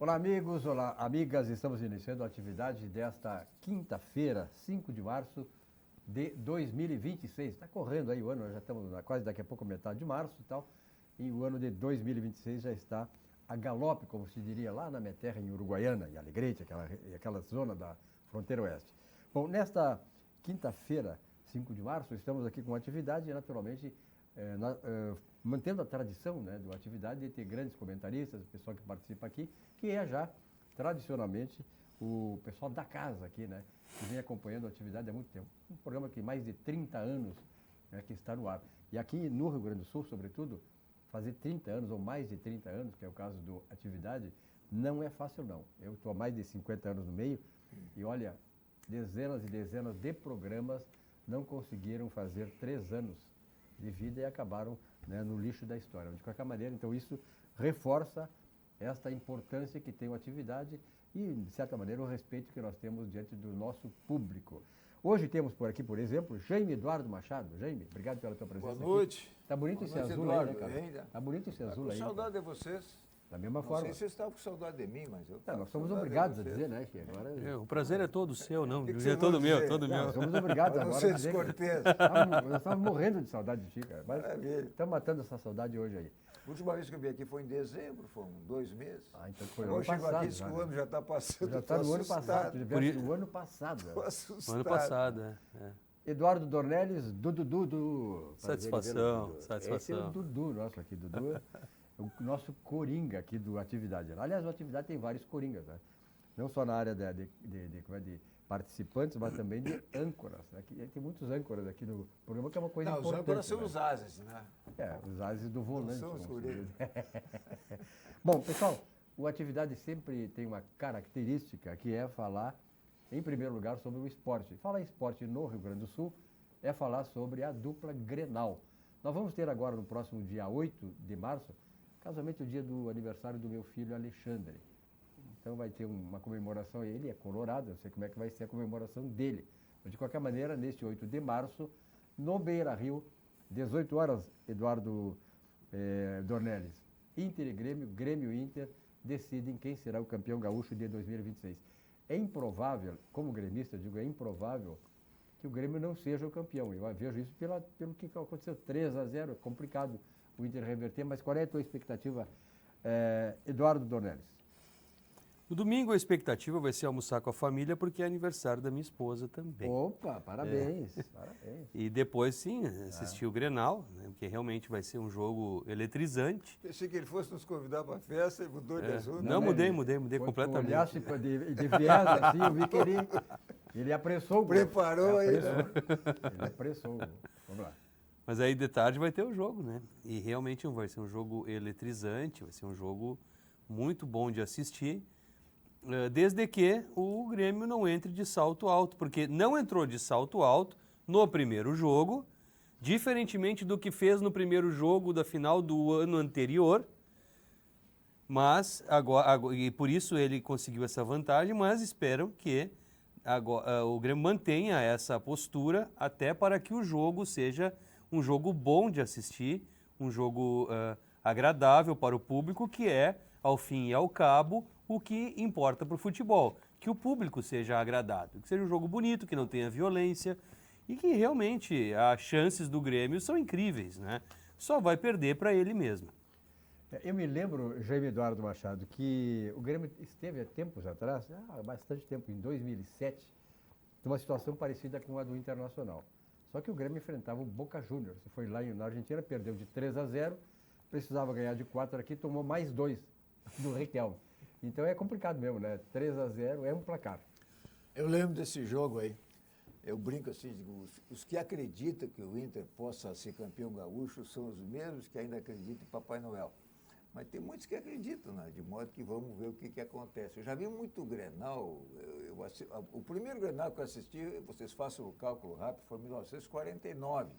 Olá, amigos, olá, amigas. Estamos iniciando a atividade desta quinta-feira, 5 de março de 2026. Está correndo aí o ano, já estamos quase daqui a pouco metade de março e tal, e o ano de 2026 já está a galope, como se diria lá na minha terra, em Uruguaiana, em Alegrete, aquela zona da fronteira oeste. Bom, nesta quinta-feira, 5 de março, estamos aqui com atividade e, naturalmente, mantendo a tradição, né, da atividade de ter grandes comentaristas, o pessoal que participa aqui, que é já, tradicionalmente, o pessoal da casa aqui, né, que vem acompanhando a atividade há muito tempo. Um programa que mais de 30 anos, né, que está no ar. E aqui no Rio Grande do Sul, sobretudo, fazer 30 anos ou mais de 30 anos, que é o caso do Atividade, não é fácil não. Eu estou há mais de 50 anos no meio e, olha, dezenas e dezenas de programas não conseguiram fazer 3 anos de vida e acabaram, né, no lixo da história. De qualquer maneira, então isso reforça esta importância que tem a atividade e, de certa maneira, o respeito que nós temos diante do nosso público. Hoje temos por aqui, por exemplo, Jaime Eduardo Machado. Jaime, obrigado pela tua presença. Boa noite. Está bonito Boa esse noite, azul Eduardo, aí, né, cara? ainda. Está bonito esse azul aí. Com saudade de vocês. Da mesma Não forma. sei se vocês estavam com saudade de mim, mas eu Não, nós com somos saudade obrigados de a vocês. dizer, né, que agora... O prazer é todo seu, não. que É vocês todo vão meu, dizer? todo Não, meu. nós somos obrigados Para não agora a ser dizer que descortês. nós estamos morrendo de saudade de ti, cara. Mas Maravilha. estamos matando essa saudade hoje aí. A última vez que eu vim aqui foi em dezembro, foram 2 meses. Ah, então foi Agora ano eu chego passado. aqui e diz que o ano já está passando. Já está tô no ano passado. assustado. Tu tivesse no ano passado. Tô né? assustado. Ano passado, é. Eduardo Dornelles, Dudu. Satisfação, Dudu. satisfação. Esse é o Dudu nosso aqui, Dudu. O nosso coringa aqui do Atividade. Aliás, o Atividade tem vários coringas, né? Não só na área de participantes, mas também de âncoras. Né? Tem muitos âncoras aqui no programa, que é uma coisa Não, os importante. âncoras são né? os ases, né? Os ases do volante. são os como se coringas. diz. Bom, pessoal, o Atividade sempre tem uma característica que é falar, em primeiro lugar, sobre o esporte. Falar em esporte no Rio Grande do Sul é falar sobre a dupla Grenal. Nós vamos ter agora, no próximo dia 8 de março, casualmente o dia do aniversário do meu filho Alexandre. Então vai ter uma comemoração, ele é colorado, eu sei como é que vai ser a comemoração dele. Mas, de qualquer maneira, neste 8 de março, no Beira-Rio, 18 horas, Eduardo Dornelles, Inter e Grêmio, Grêmio e Inter decidem quem será o campeão gaúcho de 2026. É improvável, como gremista, eu digo, é improvável que o Grêmio não seja o campeão. Eu vejo isso pelo que aconteceu, 3-0, é complicado o Inter reverter, mas qual é a tua expectativa, Eduardo Dornelles? No domingo a expectativa vai ser almoçar com a família, porque é aniversário da minha esposa também. Opa, parabéns, parabéns. E depois, sim, assistir o Grenal, né, porque realmente vai ser um jogo eletrizante. Pensei que ele fosse nos convidar para a festa e mudou de assunto. Não, né, mudei Quando completamente. tu olhasse de viés assim, eu vi que ele apressou. Preparou aí, Ele apressou. Vamos lá. Mas aí de tarde vai ter o jogo, né? E realmente vai ser um jogo eletrizante, vai ser um jogo muito bom de assistir, desde que o Grêmio não entre de salto alto, porque não entrou de salto alto no primeiro jogo, diferentemente do que fez no primeiro jogo da final do ano anterior, mas agora, e por isso ele conseguiu essa vantagem, mas esperam que agora, o Grêmio mantenha essa postura até para que o jogo seja um jogo bom de assistir, um jogo agradável para o público, que é, ao fim e ao cabo, o que importa para o futebol. Que o público seja agradado, que seja um jogo bonito, que não tenha violência e que realmente as chances do Grêmio são incríveis, né? Só vai perder para ele mesmo. Eu me lembro, Jaime Eduardo Machado, que o Grêmio esteve há tempos atrás, há bastante tempo, em 2007, numa situação parecida com a do Internacional. Só que o Grêmio enfrentava o Boca Juniors. Foi lá na Argentina, perdeu de 3-0, precisava ganhar de 4 aqui, tomou mais 2 do Riquelme. Então é complicado mesmo, né? 3-0 é um placar. Eu lembro desse jogo aí. Eu brinco assim, digo, os que acreditam que o Inter possa ser campeão gaúcho são os mesmos que ainda acreditam em Papai Noel. Mas tem muitos que acreditam, né? De modo que vamos ver o que acontece. Eu já vi muito Grenal. O primeiro Grenal que eu assisti, vocês façam o cálculo rápido, foi em 1949,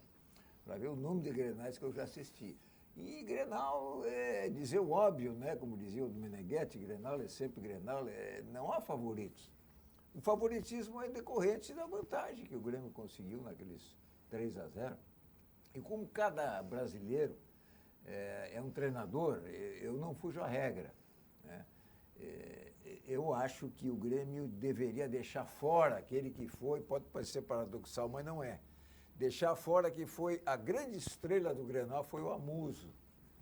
para ver o número de Grenais que eu já assisti. E Grenal é dizer o óbvio, né? Como dizia o Meneghetti, Grenal é sempre Grenal, não há favoritos. O favoritismo é decorrente da vantagem que o Grêmio conseguiu naqueles 3-0. E como cada brasileiro é um treinador, eu não fujo à regra, né? Eu acho que o Grêmio deveria deixar fora aquele que foi, pode parecer paradoxal, mas não é. Deixar fora que foi a grande estrela do Grenal foi o Amuso,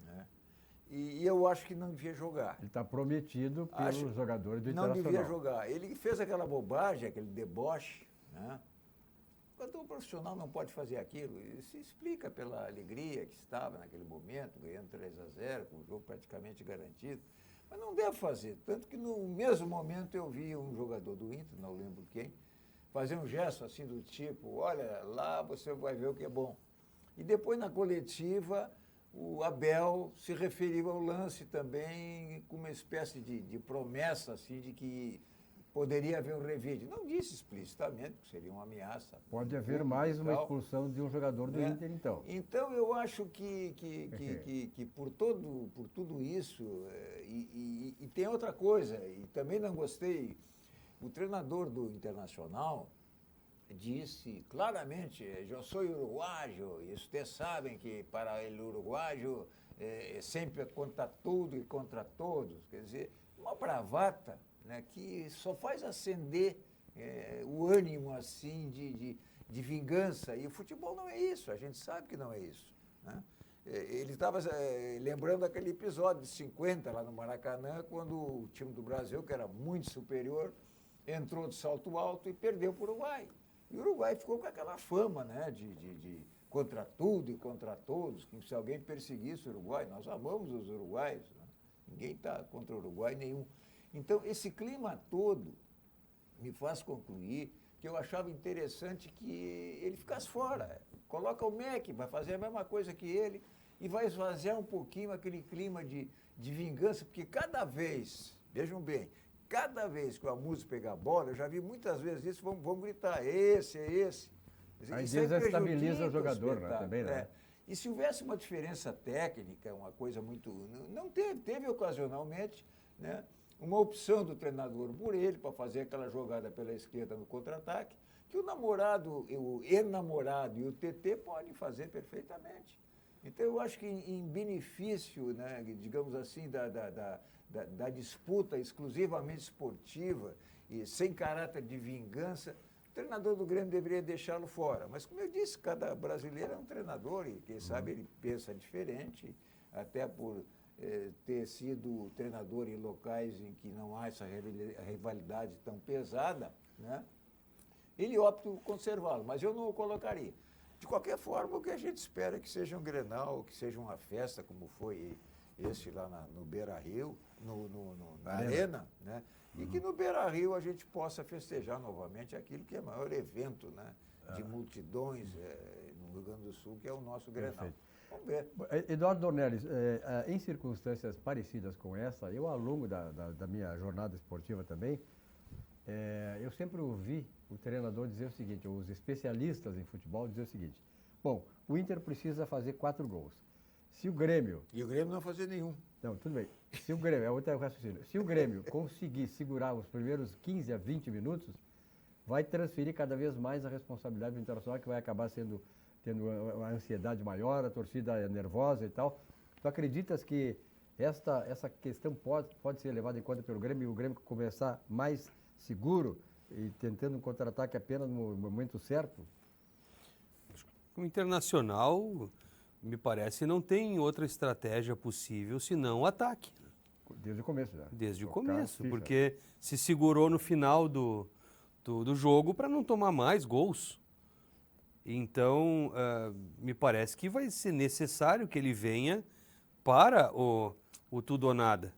né? E eu acho que não devia jogar. Ele está prometido pelos jogadores do Não Internacional. devia jogar. Ele fez aquela bobagem, aquele deboche, né? Quando um profissional não pode fazer aquilo, ele se explica pela alegria que estava naquele momento, ganhando 3-0, com o jogo praticamente garantido. Mas não deve fazer. Tanto que no mesmo momento eu vi um jogador do Inter, não lembro quem, fazer um gesto assim do tipo, olha, lá você vai ver o que é bom. E depois na coletiva, o Abel se referiu ao lance também com uma espécie de promessa assim, de que poderia haver um revide. Não disse explicitamente, que seria uma ameaça. Pode haver mais uma expulsão de um jogador do Inter, então. Então, eu acho que por tudo isso, e tem outra coisa, e também não gostei, o treinador do Internacional disse claramente, eu sou uruguaio, e vocês sabem que para o uruguaio sempre é contra tudo e contra todos. Quer dizer, uma bravata, né, que só faz acender o ânimo assim de vingança. E o futebol não é isso, a gente sabe que não é isso, né? Ele estava lembrando aquele episódio de 50 lá no Maracanã, quando o time do Brasil, que era muito superior, entrou de salto alto e perdeu para o Uruguai. E o Uruguai ficou com aquela fama, né, de contra tudo e contra todos, que se alguém perseguisse o Uruguai, nós amamos os uruguaios, né? Ninguém está contra o Uruguai nenhum. Então, esse clima todo me faz concluir que eu achava interessante que ele ficasse fora. Coloca o MEC, vai fazer a mesma coisa que ele e vai esvaziar um pouquinho aquele clima de vingança, porque cada vez, vejam bem, cada vez que o Amuso pegar a bola, eu já vi muitas vezes isso, vão gritar, esse, é esse. Aí desestabiliza o jogador, né, também, né? E se houvesse uma diferença técnica, uma coisa muito... Não teve ocasionalmente, né, uma opção do treinador por ele para fazer aquela jogada pela esquerda no contra-ataque, que o namorado, o ex-namorado e o TT podem fazer perfeitamente. Então, eu acho que em benefício, né, digamos assim, da disputa exclusivamente esportiva e sem caráter de vingança, o treinador do Grêmio deveria deixá-lo fora. Mas, como eu disse, cada brasileiro é um treinador e, quem sabe, ele pensa diferente, até por ter sido treinador em locais em que não há essa rivalidade tão pesada, né? Ele opta por conservá-lo, mas eu não o colocaria. De qualquer forma, o que a gente espera é que seja um Grenal, que seja uma festa, como foi esse lá no Beira-Rio, na Arena, né? E que no Beira-Rio a gente possa festejar novamente aquilo que é o maior evento, né, de multidões no Rio Grande do Sul, que é o nosso Grenal. Perfeito. Vamos ver. Eduardo Dornelles, em circunstâncias parecidas com essa, eu, ao longo da minha jornada esportiva também, eu sempre ouvi o treinador dizer o seguinte, os especialistas em futebol dizer o seguinte, bom, o Inter precisa fazer 4 gols. Se o Grêmio... E o Grêmio não vai fazer nenhum. Não, tudo bem. Se o Grêmio, outro raciocínio, se o Grêmio conseguir segurar os primeiros 15 a 20 minutos, vai transferir cada vez mais a responsabilidade do Internacional, que vai acabar tendo uma ansiedade maior, a torcida é nervosa e tal. Tu acreditas que essa questão pode ser levada em conta pelo Grêmio e o Grêmio começar mais seguro e tentando um contra-ataque apenas no momento certo? O Internacional, me parece, não tem outra estratégia possível senão o ataque. Desde o começo já. Desde o começo, porque se segurou no final do jogo para não tomar mais gols. Então, me parece que vai ser necessário que ele venha para o tudo ou nada.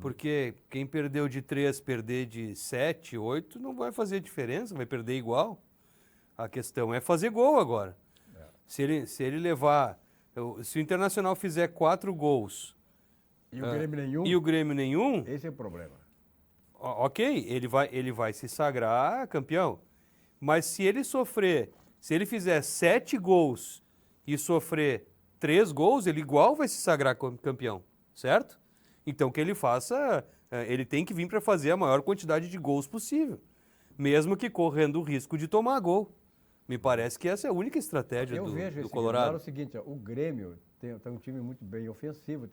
Porque quem perdeu de 3, perder de 7, 8, não vai fazer diferença, vai perder igual. A questão é fazer gol agora. Se ele levar... Se o Internacional fizer 4 gols... E o Grêmio nenhum? E o Grêmio nenhum... Esse é o problema. Ok, ele vai se sagrar campeão. Mas se ele fizer 7 gols e sofrer 3 gols, ele igual vai se sagrar campeão, certo? Então, que ele faça, ele tem que vir para fazer a maior quantidade de gols possível, mesmo que correndo o risco de tomar gol. Me parece que essa é a única estratégia do Colorado. É o seguinte, o Grêmio tem um time muito bem ofensivo,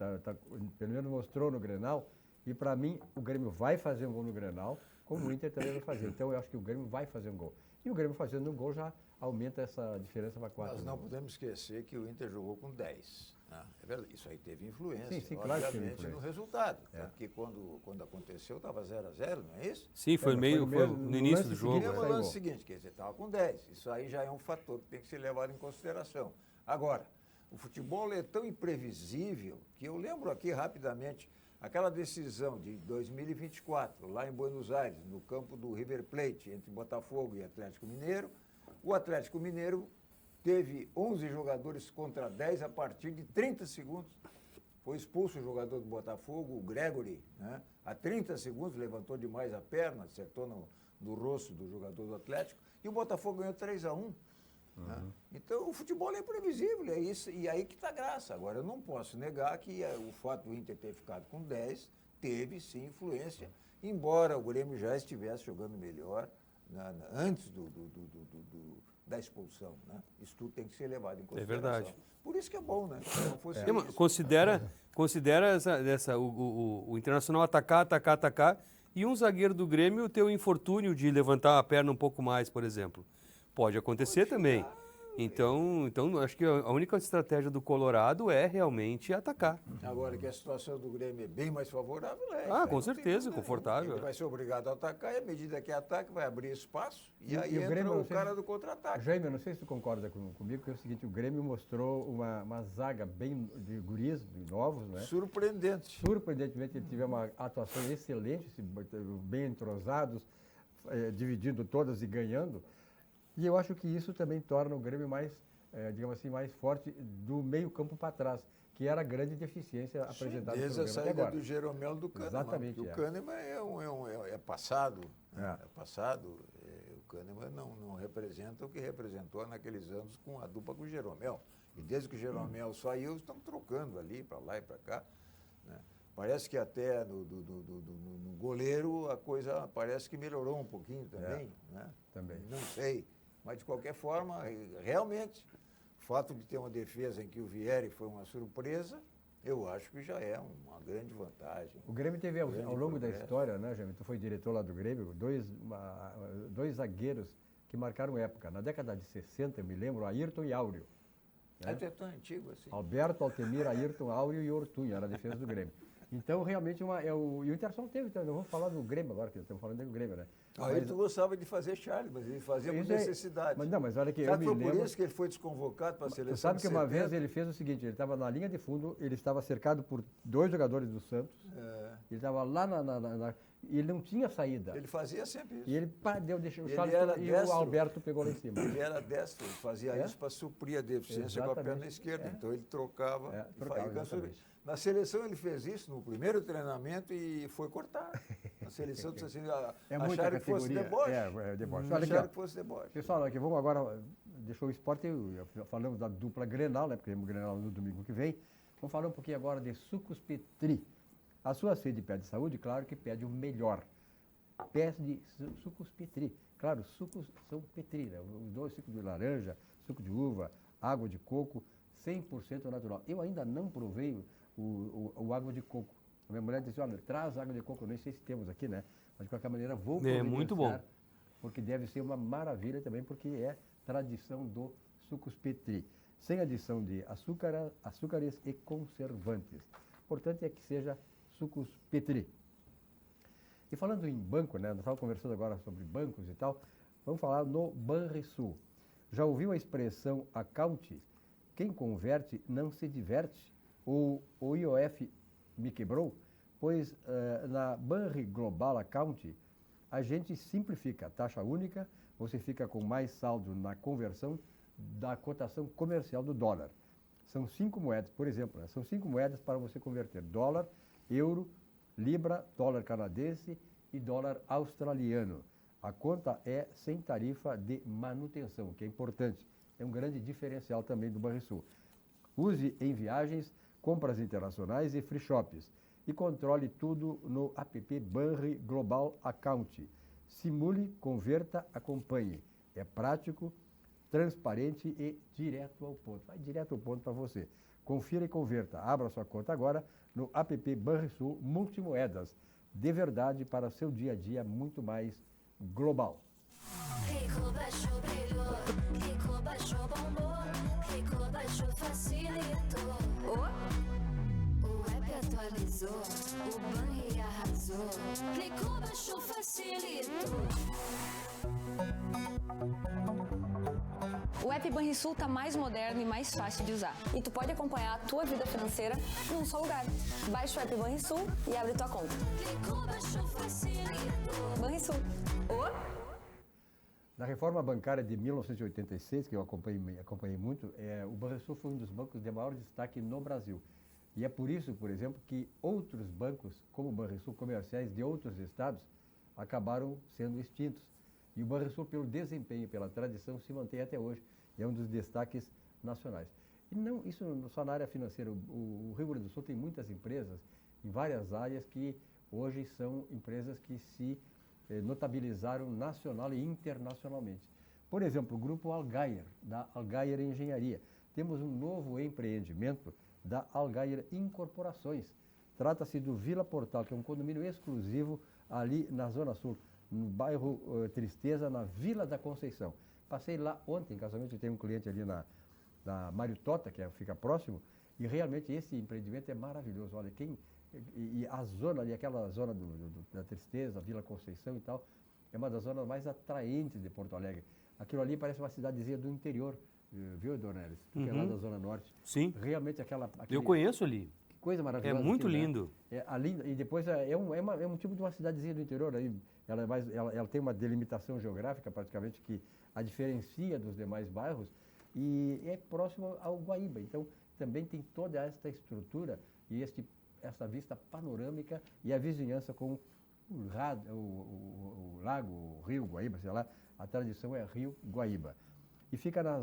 pelo menos mostrou no Grenal E para mim, o Grêmio vai fazer um gol no Grenal, como o Inter também vai fazer. Então eu acho que o Grêmio vai fazer um gol. E o Grêmio fazendo um gol já aumenta essa diferença para 4. Nós não podemos esquecer que o Inter jogou com 10. Né? É verdade, isso aí teve influência, Sim, claro que teve obviamente, influência. no resultado. Porque quando aconteceu, estava 0-0, não é isso? Sim, foi mesmo no início do lance jogo. seguinte, Mesmo né? o lance seguinte, quer dizer, estava com 10. Isso aí já é um fator que tem que ser levado em consideração. Agora, o futebol é tão imprevisível que eu lembro aqui rapidamente aquela decisão de 2024, lá em Buenos Aires, no campo do River Plate, entre Botafogo e Atlético Mineiro. O Atlético Mineiro teve 11 jogadores contra 10 a partir de 30 segundos. Foi expulso o jogador do Botafogo, o Gregory, né? A 30 segundos levantou demais a perna, acertou no rosto do jogador do Atlético, e o Botafogo ganhou 3-1. Né? Então, o futebol é imprevisível, é isso, e aí que está a graça. Agora, eu não posso negar que o fato do Inter ter ficado com 10 teve, sim, influência, embora o Grêmio já estivesse jogando melhor antes da expulsão. Né? Isso tudo tem que ser levado em consideração. É verdade. Por isso que é bom, né? Se não fosse Mas isso, considera o Internacional atacar e um zagueiro do Grêmio ter o infortúnio de levantar a perna um pouco mais, por exemplo. Pode acontecer também. Então, acho que a única estratégia do Colorado é realmente atacar. agora que a situação do Grêmio é bem mais favorável, Com certeza, confortável. Ele vai ser obrigado a atacar e, à medida que ataca, vai abrir espaço e aí o entra Grêmio, o não sei cara se- do contra-ataque. Jaime, eu não sei se tu concorda comigo, que é o seguinte, o Grêmio mostrou uma zaga bem de guris, de novos, né? Surpreendente. Surpreendentemente, ele teve uma atuação excelente, bem entrosados, dividindo todas e ganhando. E eu acho que isso também torna o Grêmio mais, digamos assim, mais forte do meio campo para trás, que era a grande deficiência apresentada pelo Desde a Grêmio até saída agora. do Jeromel do Kahneman. Exatamente, Porque é. o Kahneman é passado. Né? É. É passado. O Kahneman não representa o que representou naqueles anos com a dupla com o Jeromel. E desde que o Jeromel saiu, estão trocando ali, para lá e para cá. Né? Parece que até no goleiro a coisa parece que melhorou um pouquinho também. Né? Também. Não sei. Mas, de qualquer forma, realmente, o fato de ter uma defesa em que o Vieri foi uma surpresa, eu acho que já é uma grande vantagem. O Grêmio teve, ao Grande longo da progresso. história, né, Jaime, tu foi diretor lá do Grêmio, dois zagueiros que marcaram época. Na década de 60, eu me lembro, Ayrton e Áureo. É tão antigo assim. Alberto, Altemir, Ayrton, Áureo e Ortunha, era a defesa do Grêmio. Então, realmente, e o Internacional teve, então, não vamos falar do Grêmio agora, que estamos falando do Grêmio, né? Aí tu gostava de fazer Charlie, mas ele fazia por Isso é- necessidade. Mas olha que Sabe eu que me foi por lembro... isso que ele foi desconvocado para a seleção Tu sabe de que uma 70? vez ele fez o seguinte, ele estava na linha de fundo, ele estava cercado por 2 jogadores do Santos, ele estava lá e ele não tinha saída. Ele fazia sempre isso. E ele deixou o Ele Charles era e destro. o Alberto pegou lá em cima. Ele era destro, ele fazia É? isso para suprir a deficiência com a perna Exatamente. esquerda. É. Então ele trocava. É, e trocava, cansou. exatamente. Na seleção ele fez isso no primeiro treinamento e foi cortado. Na seleção disse assim, muita acharam que fosse categoria. deboche. É deboche. Olha aqui, Acharam ó. que fosse deboche. Pessoal, aqui vamos agora, deixou o esporte, falamos da dupla Grenal, né, porque temos Grenal no domingo que vem. Vamos falar um pouquinho agora de Sucos Petri. A sua sede pede saúde, claro que pede o melhor. Pede Sucos Petri. Claro, sucos são Petri, né? Os dois, suco de laranja, suco de uva, água de coco, 100% natural. Eu ainda não provei o água de coco. A minha mulher disse, olha, traz água de coco, eu nem sei se temos aqui, né? Mas de qualquer maneira vou muito bom. providenciar, porque deve ser uma maravilha também, porque é tradição do Sucos Petri. Sem adição de açúcares e conservantes. O importante é que seja Sucos Petri. E falando em banco, né? Nós estávamos conversando agora sobre bancos e tal, vamos falar no Banrisul. Já ouviu a expressão account? Quem converte não se diverte? O IOF me quebrou? Pois na Banri Global Account, a gente simplifica a taxa única, você fica com mais saldo na conversão da cotação comercial do dólar. São 5 moedas, por exemplo, né? São 5 moedas para você converter dólar, euro, libra, dólar canadense e dólar australiano. A conta é sem tarifa de manutenção, que é importante. É um grande diferencial também do Banrisul. Use em viagens, compras internacionais e free shops. E controle tudo no app Banri Global Account. Simule, converta, acompanhe. É prático, transparente e direto ao ponto. Vai direto ao ponto para você. Confira e converta. Abra sua conta agora no app Banrisul Multimoedas. De verdade para seu dia a dia muito mais global. Rico baixou, brilhou. Rico baixou, bombou. Rico baixou, facilitou. O app atualizou. O Banri arrasou. Clicou, baixou, facilitou. O app Banrisul tá mais moderno e mais fácil de usar. E tu pode acompanhar a tua vida financeira num só lugar. Baixa o app Banrisul e abre tua conta. Clicou, baixou, facilitou. Banrisul. Na reforma bancária de 1986, que eu acompanhei muito, o Banrisul foi um dos bancos de maior destaque no Brasil. E é por isso, por exemplo, que outros bancos, como o Banrisul, comerciais de outros estados, acabaram sendo extintos. E o Banrisul, pelo desempenho, pela tradição, se mantém até hoje. E é um dos destaques nacionais. E não, isso só na área financeira. O Rio Grande do Sul tem muitas empresas em várias áreas que hoje são empresas que se notabilizaram nacional e internacionalmente. Por exemplo, o Grupo Allgeier, da Allgeier Engenharia. Temos um novo empreendimento da Allgeier Incorporações. Trata-se do Vila Portal, que é um condomínio exclusivo ali na Zona Sul, no bairro Tristeza, na Vila da Conceição. Passei lá ontem, casualmente, tem um cliente ali na Mário Tota, que fica próximo, e realmente esse empreendimento é maravilhoso. Olha, e a zona ali, aquela zona da Tristeza, Vila Conceição e tal, é uma das zonas mais atraentes de Porto Alegre. Aquilo ali parece uma cidadezinha do interior, viu, Dornelis? Que é lá da Zona Norte. Sim. Realmente Eu conheço ali. Que coisa maravilhosa. É muito aquilo, lindo. Né? E depois é um tipo de uma cidadezinha do interior. Aí, ela tem uma delimitação geográfica praticamente que a diferencia dos demais bairros e é próximo ao Guaíba. Então, também tem toda esta estrutura e essa vista panorâmica e a vizinhança com o lago, o rio Guaíba, sei lá, a tradição é Rio Guaíba. E fica na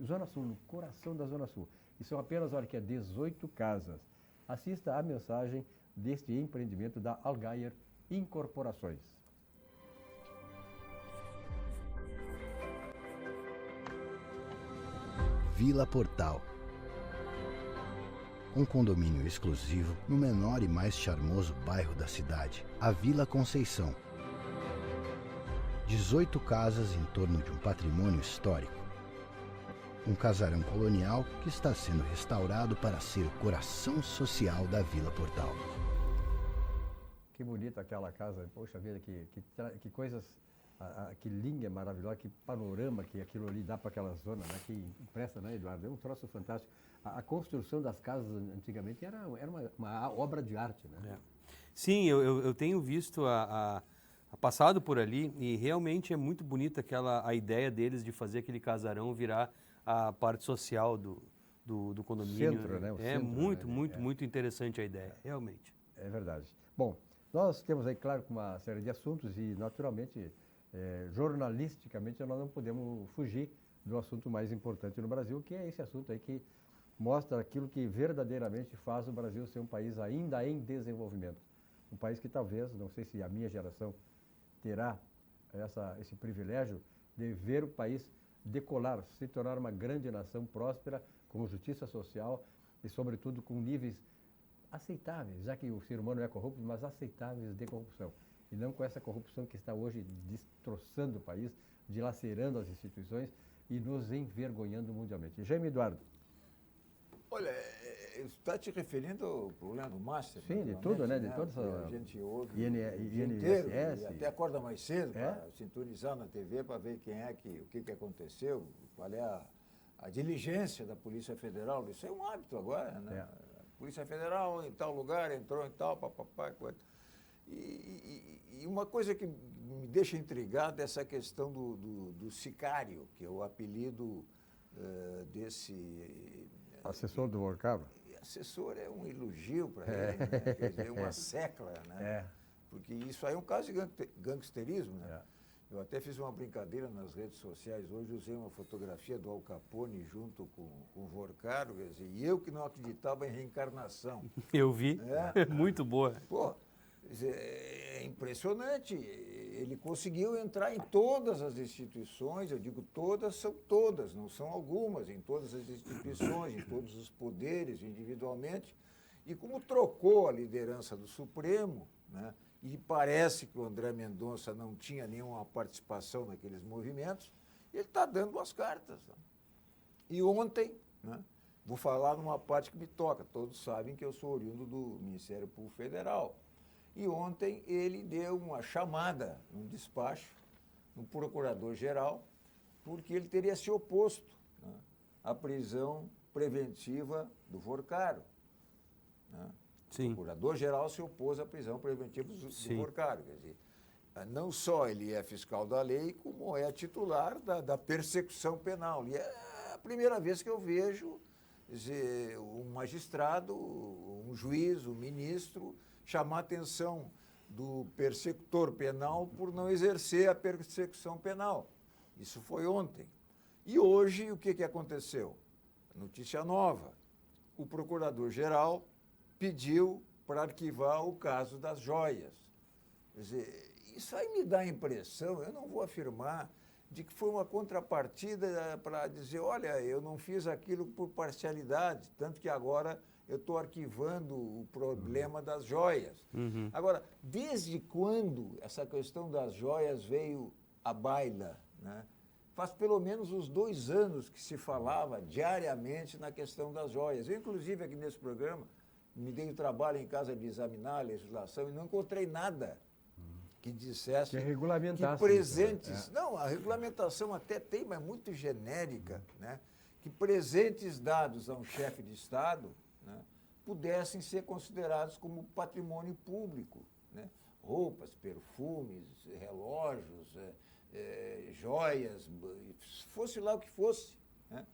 Zona Sul, no coração da Zona Sul. E são apenas, olha, que 18 casas. Assista a mensagem deste empreendimento da Allgeier Incorporações. Vila Portal. Um condomínio exclusivo no menor e mais charmoso bairro da cidade, a Vila Conceição. 18 casas em torno de um patrimônio histórico. Um casarão colonial que está sendo restaurado para ser o coração social da Vila Portal. Que bonita aquela casa, poxa vida, que coisas, que linha maravilhosa, que panorama que aquilo ali dá para aquela zona, né? Que impressa, né, Eduardo? É um troço fantástico. A construção das casas antigamente era uma obra de arte, né? É. Sim, eu tenho visto passado por ali e realmente é muito bonita a ideia deles de fazer aquele casarão virar a parte social do condomínio. Centro, né? O É centro, muito, né? muito interessante a ideia, realmente. É verdade. Bom, nós temos aí, claro, uma série de assuntos e, naturalmente, jornalisticamente, nós não podemos fugir do assunto mais importante no Brasil, que é esse assunto aí que mostra aquilo que verdadeiramente faz o Brasil ser um país ainda em desenvolvimento. Um país que talvez, não sei se a minha geração terá esse privilégio de ver o país decolar, se tornar uma grande nação próspera, com justiça social e, sobretudo, com níveis aceitáveis, já que o ser humano é corrupto, mas aceitáveis de corrupção. E não com essa corrupção que está hoje destroçando o país, dilacerando as instituições e nos envergonhando mundialmente. Jaime Eduardo. Olha, está te referindo ao problema do Master? Sim, de tudo, né? De toda essa... A gente ouve o dia inteiro, INSS. e até acorda mais cedo para sintonizar na TV para ver o que aconteceu, qual é a diligência da Polícia Federal. Isso é um hábito agora, né? A Polícia Federal em tal lugar, entrou em tal, papapá, coisa. E uma coisa que me deixa intrigado é essa questão do sicário, que é o apelido desse... Assessor do Vorcava? Assessor é um elogio para ele, né? Quer dizer, uma secla, né? Porque isso aí é um caso de gangsterismo, né? Eu até fiz uma brincadeira nas redes sociais hoje, usei uma fotografia do Al Capone junto com o Vorcaro, e eu que não acreditava em reencarnação. Eu vi, muito boa. Pô, é impressionante, ele conseguiu entrar em todas as instituições, eu digo todas, são todas, não são algumas, em todas as instituições, em todos os poderes, individualmente, E como trocou a liderança do Supremo, né, e parece que o André Mendonça não tinha nenhuma participação naqueles movimentos, ele está dando as cartas. Né? E ontem, né, vou falar numa parte que me toca, todos sabem que eu sou oriundo do Ministério Público Federal. E ontem ele deu uma chamada, um despacho, no procurador-geral, porque ele teria se oposto, né, à prisão preventiva do Vorcaro. Né? Sim. O procurador-geral se opôs à prisão preventiva do Vorcaro. Quer dizer, não só ele é fiscal da lei, como é titular da persecução penal. E é a primeira vez que eu vejo, quer dizer, um magistrado, um juiz, um ministro, chamar a atenção do persecutor penal por não exercer a persecução penal. Isso foi ontem. E hoje, o que aconteceu? Notícia nova. O procurador-geral pediu para arquivar o caso das joias. Quer dizer, isso aí me dá a impressão, eu não vou afirmar, de que foi uma contrapartida para dizer, olha, eu não fiz aquilo por parcialidade, tanto que agora eu estou arquivando o problema das joias. Uhum. Agora, desde quando essa questão das joias veio à baila, né? Faz pelo menos uns 2 anos que se falava diariamente na questão das joias. Eu, inclusive, aqui nesse programa, me dei o trabalho em casa de examinar a legislação e não encontrei nada que dissesse Que regulamentasse que presentes... isso, né? Não, a regulamentação até tem, mas muito genérica, né? Que presentes dados a um chefe de Estado, né, pudessem ser considerados como patrimônio público, né? Roupas, perfumes, relógios, joias, fosse lá o que fosse, né?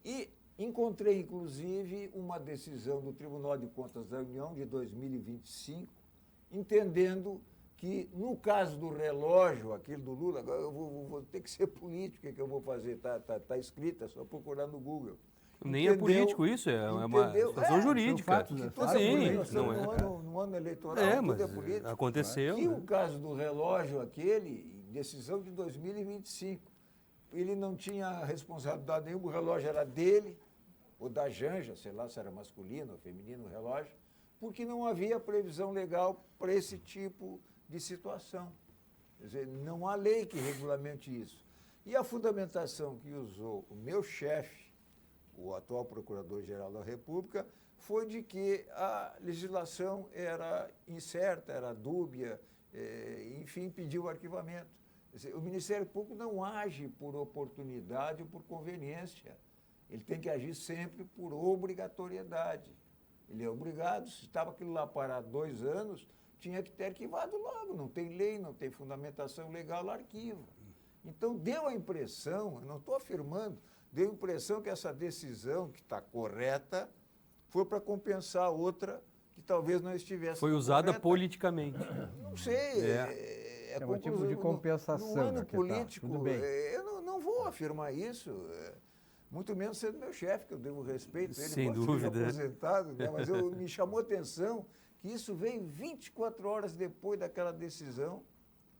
E encontrei, inclusive, uma decisão do Tribunal de Contas da União de 2025, entendendo que, no caso do relógio, aquele do Lula, agora eu vou ter que ser político, o que eu vou fazer? Está escrito, é só procurar no Google. Nem é político isso, é uma situação jurídica. fatos, né? Tudo Sim, é político, não é. no ano eleitoral, É, tudo mas é político. aconteceu. E né? o caso do relógio aquele, decisão de 2025, ele não tinha responsabilidade nenhuma, o relógio era dele, ou da Janja, sei lá se era masculino ou feminino o relógio, porque não havia previsão legal para esse tipo de situação. Quer dizer, não há lei que regulamente isso. E a fundamentação que usou o meu chefe, o atual Procurador-Geral da República, foi de que a legislação era incerta, era dúbia, enfim, pediu o arquivamento. Quer dizer, o Ministério Público não age por oportunidade ou por conveniência. Ele tem que agir sempre por obrigatoriedade. Ele é obrigado, se estava aquilo lá parado 2 anos, tinha que ter arquivado logo. Não tem lei, não tem fundamentação legal, arquiva. Então, deu a impressão, eu não estou afirmando, deu a impressão que essa decisão, que está correta, foi para compensar outra que talvez não estivesse Foi usada correta. politicamente. Não sei. É um tipo de compensação, No ano né, que tá, político, tudo bem. Eu não vou afirmar isso. Muito menos sendo meu chefe, que eu devo respeito. Ele Sem pode dúvida. ser aposentado, né? Mas me chamou a atenção que isso veio 24 horas depois daquela decisão,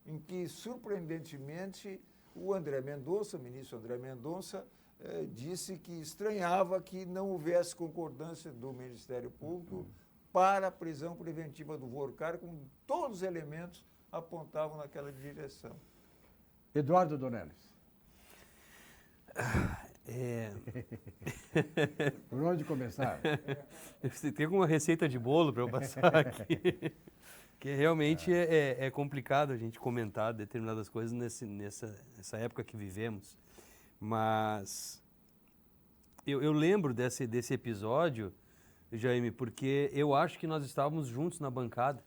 em que, surpreendentemente, o André Mendonça, o ministro André Mendonça, disse que estranhava que não houvesse concordância do Ministério Público para a prisão preventiva do Vorcaro, como todos os elementos apontavam naquela direção. Eduardo Dornelles. Por onde começar? Você tem alguma receita de bolo para eu passar aqui? Que realmente é complicado a gente comentar determinadas coisas nessa época que vivemos. Mas eu lembro desse episódio, Jaime, porque eu acho que nós estávamos juntos na bancada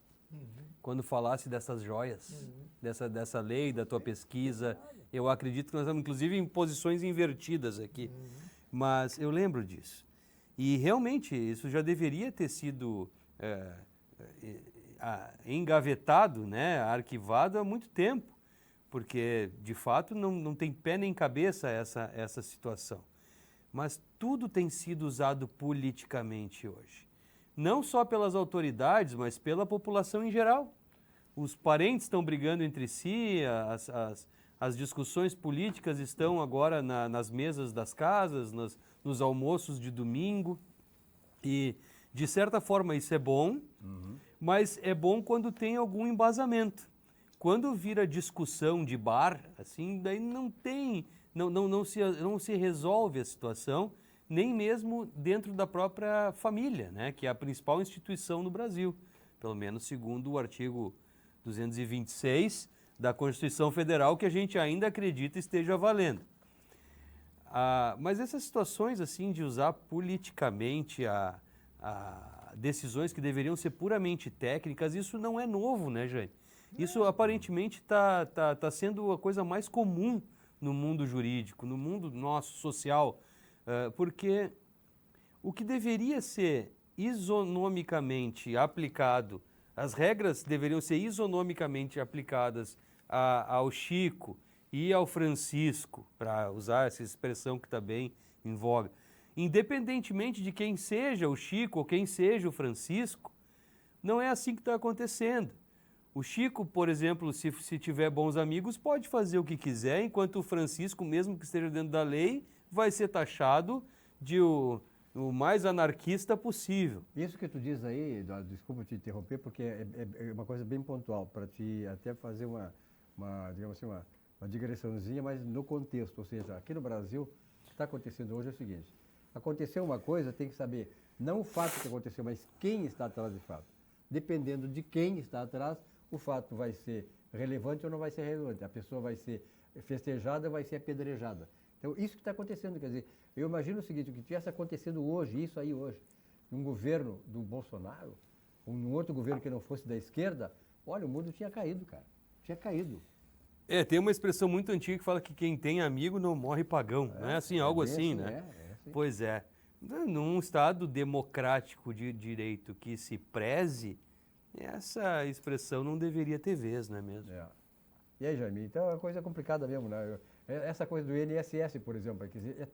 quando falasse dessas joias, dessa lei, da tua pesquisa. Eu acredito que nós estamos, inclusive, em posições invertidas aqui. Mas eu lembro disso. E, realmente, isso já deveria ter sido engavetado, né, arquivado há muito tempo. Porque, de fato, não tem pé nem cabeça essa situação. Mas tudo tem sido usado politicamente hoje. Não só pelas autoridades, mas pela população em geral. Os parentes estão brigando entre si, as discussões políticas estão agora nas mesas das casas, nos almoços de domingo. E De certa forma, isso é bom, mas é bom quando tem algum embasamento. Quando vira discussão de bar, assim, daí não se resolve a situação, nem mesmo dentro da própria família, né, que é a principal instituição no Brasil, pelo menos segundo o artigo 226 da Constituição Federal, que a gente ainda acredita esteja valendo. Mas essas situações assim de usar politicamente a decisões que deveriam ser puramente técnicas, isso não é novo, né, Jane? Isso aparentemente está sendo a coisa mais comum no mundo jurídico, no mundo nosso social, porque o que deveria ser isonomicamente aplicado, as regras deveriam ser isonomicamente aplicadas ao Chico e ao Francisco, para usar essa expressão que está bem em voga, independentemente de quem seja o Chico ou quem seja o Francisco, não é assim que está acontecendo. O Chico, por exemplo, se tiver bons amigos, pode fazer o que quiser, enquanto o Francisco, mesmo que esteja dentro da lei, vai ser taxado de o mais anarquista possível. Isso que tu diz aí, Eduardo, desculpa te interromper, porque é uma coisa bem pontual, para te até fazer digamos assim, uma digressãozinha, mas no contexto. Ou seja, aqui no Brasil, o que está acontecendo hoje é o seguinte: aconteceu uma coisa, tem que saber, não o fato que aconteceu, mas quem está atrás do fato. Dependendo de quem está atrás, o fato vai ser relevante ou não vai ser relevante. A pessoa vai ser festejada ou vai ser apedrejada. Então, isso que está acontecendo, quer dizer, eu imagino o seguinte: o que tivesse acontecendo hoje, isso aí hoje, num governo do Bolsonaro, ou num outro governo que não fosse da esquerda, olha, o mundo tinha caído, cara. Tinha caído. Tem uma expressão muito antiga que fala que quem tem amigo não morre pagão, não é assim, algo assim, né? Assim. Pois é. Num Estado democrático de direito que se preze, essa expressão não deveria ter vez, não é mesmo? E aí, Jaime, então é uma coisa complicada mesmo, né? Essa coisa do INSS, por exemplo, quer dizer,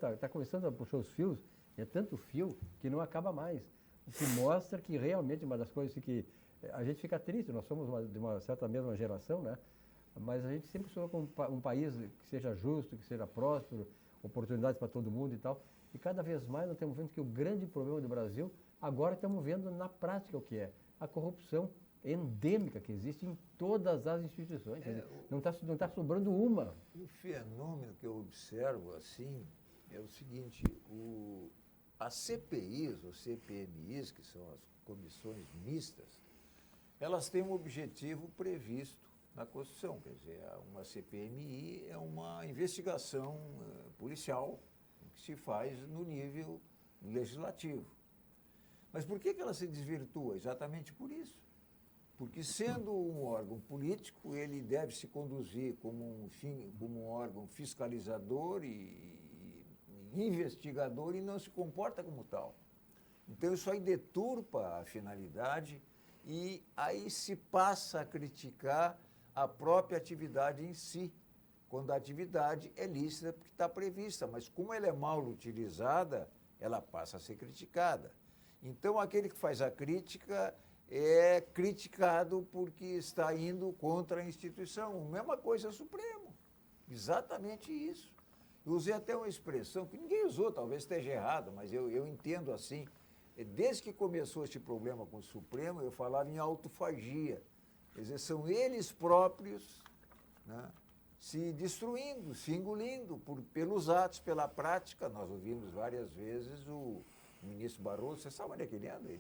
está começando a puxar os fios, é tanto fio que não acaba mais. O que mostra que realmente uma das coisas que a gente fica triste, nós somos de uma certa mesma geração, né? Mas a gente sempre sonhou com um país que seja justo, que seja próspero, oportunidades para todo mundo e tal. E cada vez mais nós estamos vendo que o grande problema do Brasil, agora estamos vendo na prática o que é a corrupção endêmica que existe em todas as instituições. Não está sobrando uma. Um fenômeno que eu observo assim é o seguinte: as CPIs ou CPMIs, que são as comissões mistas, elas têm um objetivo previsto na Constituição. Quer dizer, uma CPMI é uma investigação policial que se faz no nível legislativo. Mas por que ela se desvirtua? Exatamente por isso. Porque, sendo um órgão político, ele deve se conduzir como um órgão fiscalizador e investigador, e não se comporta como tal. Então, isso aí deturpa a finalidade e aí se passa a criticar a própria atividade em si, quando a atividade é lícita porque está prevista, mas como ela é mal utilizada, ela passa a ser criticada. Então, aquele que faz a crítica é criticado porque está indo contra a instituição. A mesma coisa é o Supremo. Exatamente isso. Eu usei até uma expressão que ninguém usou, talvez esteja errado, mas eu entendo assim. Desde que começou este problema com o Supremo, eu falava em autofagia. Quer dizer, são eles próprios, né, se destruindo, se engolindo pelos atos, pela prática. Nós ouvimos várias vezes o ministro Barroso. Você sabe onde é que ele anda?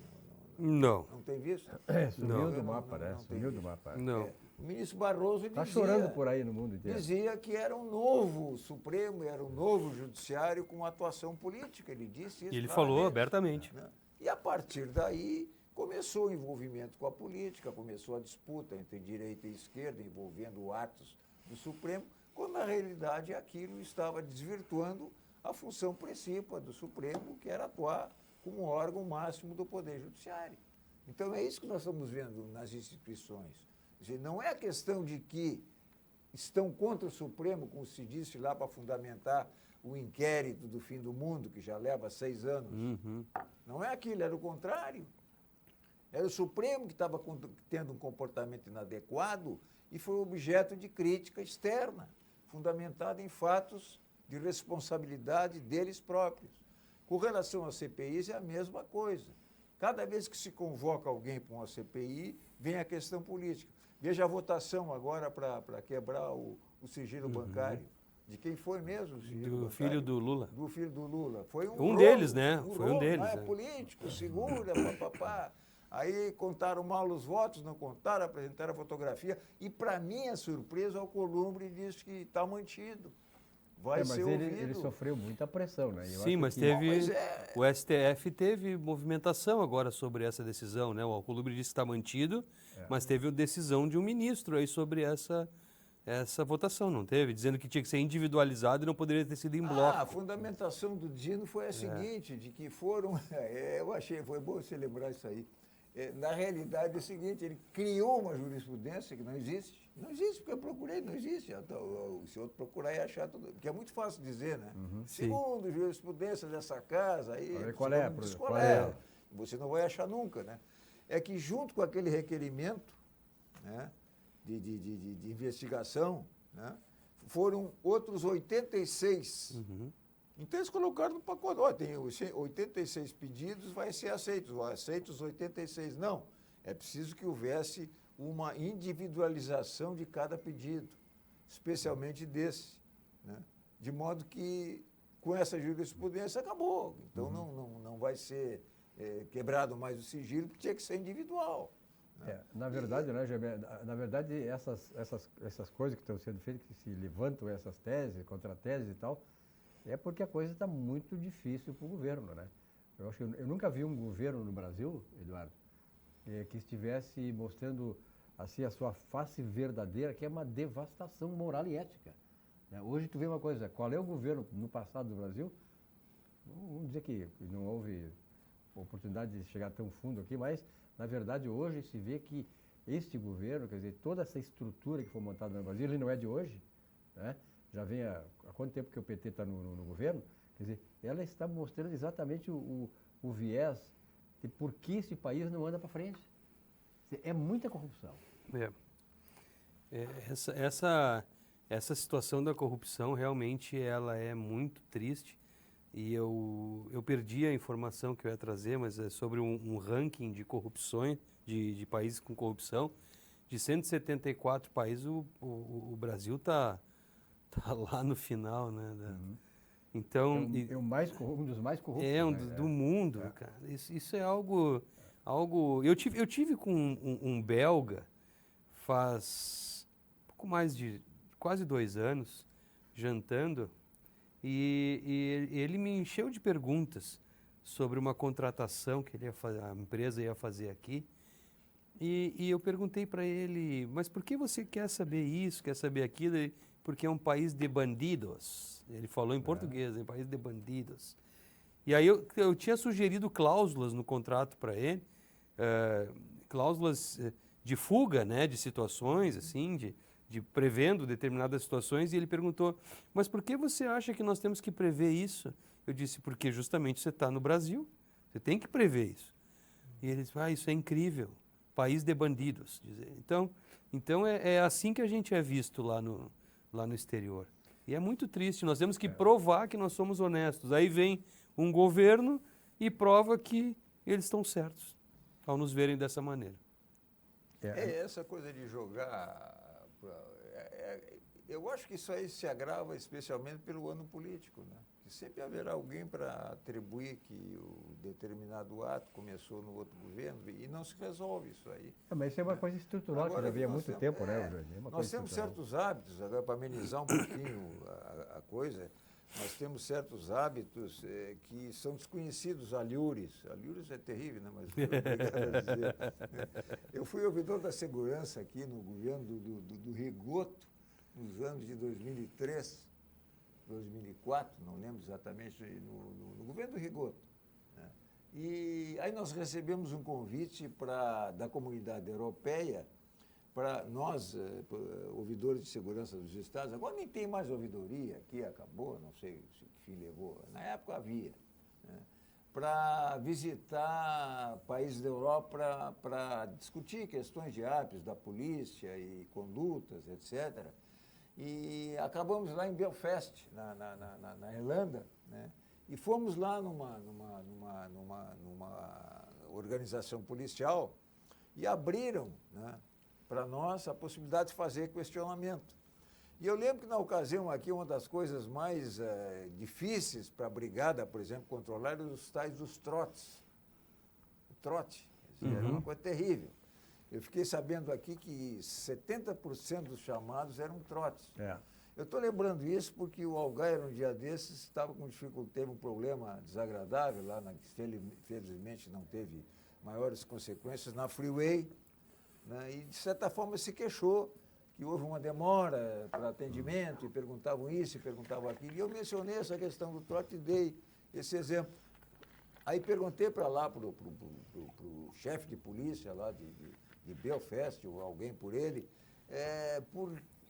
Não. Não tem visto? Sumiu do mapa, né? Sumiu do mapa. Não. O ministro Barroso Está chorando por aí no mundo inteiro. Dizia que era um novo Supremo, era um novo Judiciário com atuação política. Ele disse isso. E ele falou abertamente. Né? E a partir daí começou o envolvimento com a política, começou a disputa entre direita e esquerda, envolvendo atos do Supremo, quando na realidade aquilo estava desvirtuando a função principal do Supremo, que era atuar como órgão máximo do Poder Judiciário. Então é isso que nós estamos vendo nas instituições. Quer dizer, não é a questão de que estão contra o Supremo, como se disse lá, para fundamentar o inquérito do fim do mundo, que já leva 6 anos. Não é aquilo, era o contrário. Era o Supremo que estava tendo um comportamento inadequado e foi objeto de crítica externa, fundamentada em fatos de responsabilidade deles próprios. Com relação às CPIs é a mesma coisa. Cada vez que se convoca alguém para uma CPI, vem a questão política. Veja a votação agora para quebrar o sigilo bancário. De quem foi mesmo o sigilo bancário? Do filho do Lula. Do filho do Lula. Foi um Um rolo, deles, né? Foi um rolo, deles, não é né? político, segura, papapá. Aí contaram mal os votos, não contaram, apresentaram a fotografia. E, para minha surpresa, o Alcolumbre disse que está mantido. Vai mas ser ele ouvido. sofreu muita pressão, né? Eu Sim, acho mas que- teve. Mas é- O STF teve movimentação agora sobre essa decisão, né? O Alcolumbre disse que está mantido, mas teve a decisão de um ministro aí sobre essa votação, não teve? Dizendo que tinha que ser individualizado e não poderia ter sido em bloco. A fundamentação do Dino foi a seguinte, de que foram... eu achei, foi bom você lembrar isso aí. Na realidade é o seguinte, ele criou uma jurisprudência que não existe. Não existe, porque eu procurei, não existe. Então, se outro procurar e achar tudo... Porque é muito fácil dizer, né? Segundo jurisprudência dessa casa, aí... Olha, você qual é, não diz qual é? Você não vai achar nunca, né? É que junto com aquele requerimento, né, de investigação, né, foram outros 86. Então eles colocaram no pacote. Ó, tem 86 pedidos, vai ser aceitos. Aceitos 86. Não. É preciso que houvesse uma individualização de cada pedido, especialmente desse. Né? De modo que, com essa jurisprudência, acabou. Então não vai ser quebrado mais o sigilo, porque tinha que ser individual. na verdade, né, Jaime, na verdade, essas coisas que estão sendo feitas, que se levantam essas teses, contrateses e tal, é porque a coisa está muito difícil para o governo, né? Eu acho que eu nunca vi um governo no Brasil, Eduardo, que estivesse mostrando assim a sua face verdadeira, que é uma devastação moral e ética. Né? Hoje tu vê uma coisa, qual é o governo no passado do Brasil? Vamos dizer que não houve oportunidade de chegar tão fundo aqui, mas na verdade hoje se vê que este governo, quer dizer, toda essa estrutura que foi montada no Brasil, ele não é de hoje, né? Já vem há quanto tempo que o PT está no governo, quer dizer, ela está mostrando exatamente o viés de por que esse país não anda para frente. É muita corrupção. Essa situação da corrupção realmente ela é muito triste e eu perdi a informação que eu ia trazer, mas é sobre um ranking de corrupções, de países com corrupção. De 174 países, o Brasil está lá no final, né? Então, um dos mais corruptos. Do mundo, cara. Isso é algo... Eu tive com um belga faz pouco mais de quase 2 anos, jantando, e ele me encheu de perguntas sobre uma contratação que a empresa ia fazer aqui. E eu perguntei para ele, mas por que você quer saber isso, quer saber aquilo? Porque é um país de bandidos. Ele falou em português, é um país de bandidos. E aí eu tinha sugerido cláusulas no contrato para ele, cláusulas de fuga, né, de situações, assim, de prevendo determinadas situações, e ele perguntou, mas por que você acha que nós temos que prever isso? Eu disse, porque justamente você está no Brasil, você tem que prever isso. E ele disse, isso é incrível, país de bandidos. Então é assim que a gente é visto lá no exterior. E é muito triste, nós temos que provar que nós somos honestos. Aí vem um governo e prova que eles estão certos, ao nos verem dessa maneira. Essa coisa de jogar... eu acho que isso aí se agrava especialmente pelo ano político, né? Que sempre haverá alguém para atribuir que o determinado ato começou no outro governo e não se resolve isso aí. Mas isso é uma coisa estrutural, Agora que já vem há nós muito temos- tempo, né, é, Jorge? É uma Nós coisa temos estrutural. certos hábitos, agora para amenizar um pouquinho a coisa, nós temos certos hábitos que são desconhecidos, alhures. Alhures é terrível, né? Mas obrigado a dizer. Eu fui ouvidor da segurança aqui no governo do Rigoto, nos anos de 2003, 2004, não lembro exatamente, no governo do Rigoto. Né? E aí nós recebemos um convite da comunidade europeia para nós, ouvidores de segurança dos estados, agora nem tem mais ouvidoria, aqui acabou, não sei se que fim levou, na época havia, né? Para visitar países da Europa para discutir questões de hábitos da polícia e condutas, etc. E acabamos lá em Belfast, na Irlanda, né? E fomos lá organização policial e abriram, né, para nós a possibilidade de fazer questionamento. E eu lembro que na ocasião aqui, uma das coisas mais difíceis para a brigada, por exemplo, controlar eram os tais dos trotes. O trote, quer dizer, era uma coisa terrível. Eu fiquei sabendo aqui que 70% dos chamados eram trotes. É. Eu estou lembrando isso porque o Algair, um dia desses, estava com dificuldade, teve um problema desagradável lá, felizmente não teve maiores consequências, na Freeway, né, e de certa forma se queixou que houve uma demora para atendimento, e perguntavam isso, e perguntavam aquilo, e eu mencionei essa questão do trote e dei esse exemplo. Aí perguntei para lá, para o chefe de polícia lá de Belfast, ou alguém por ele,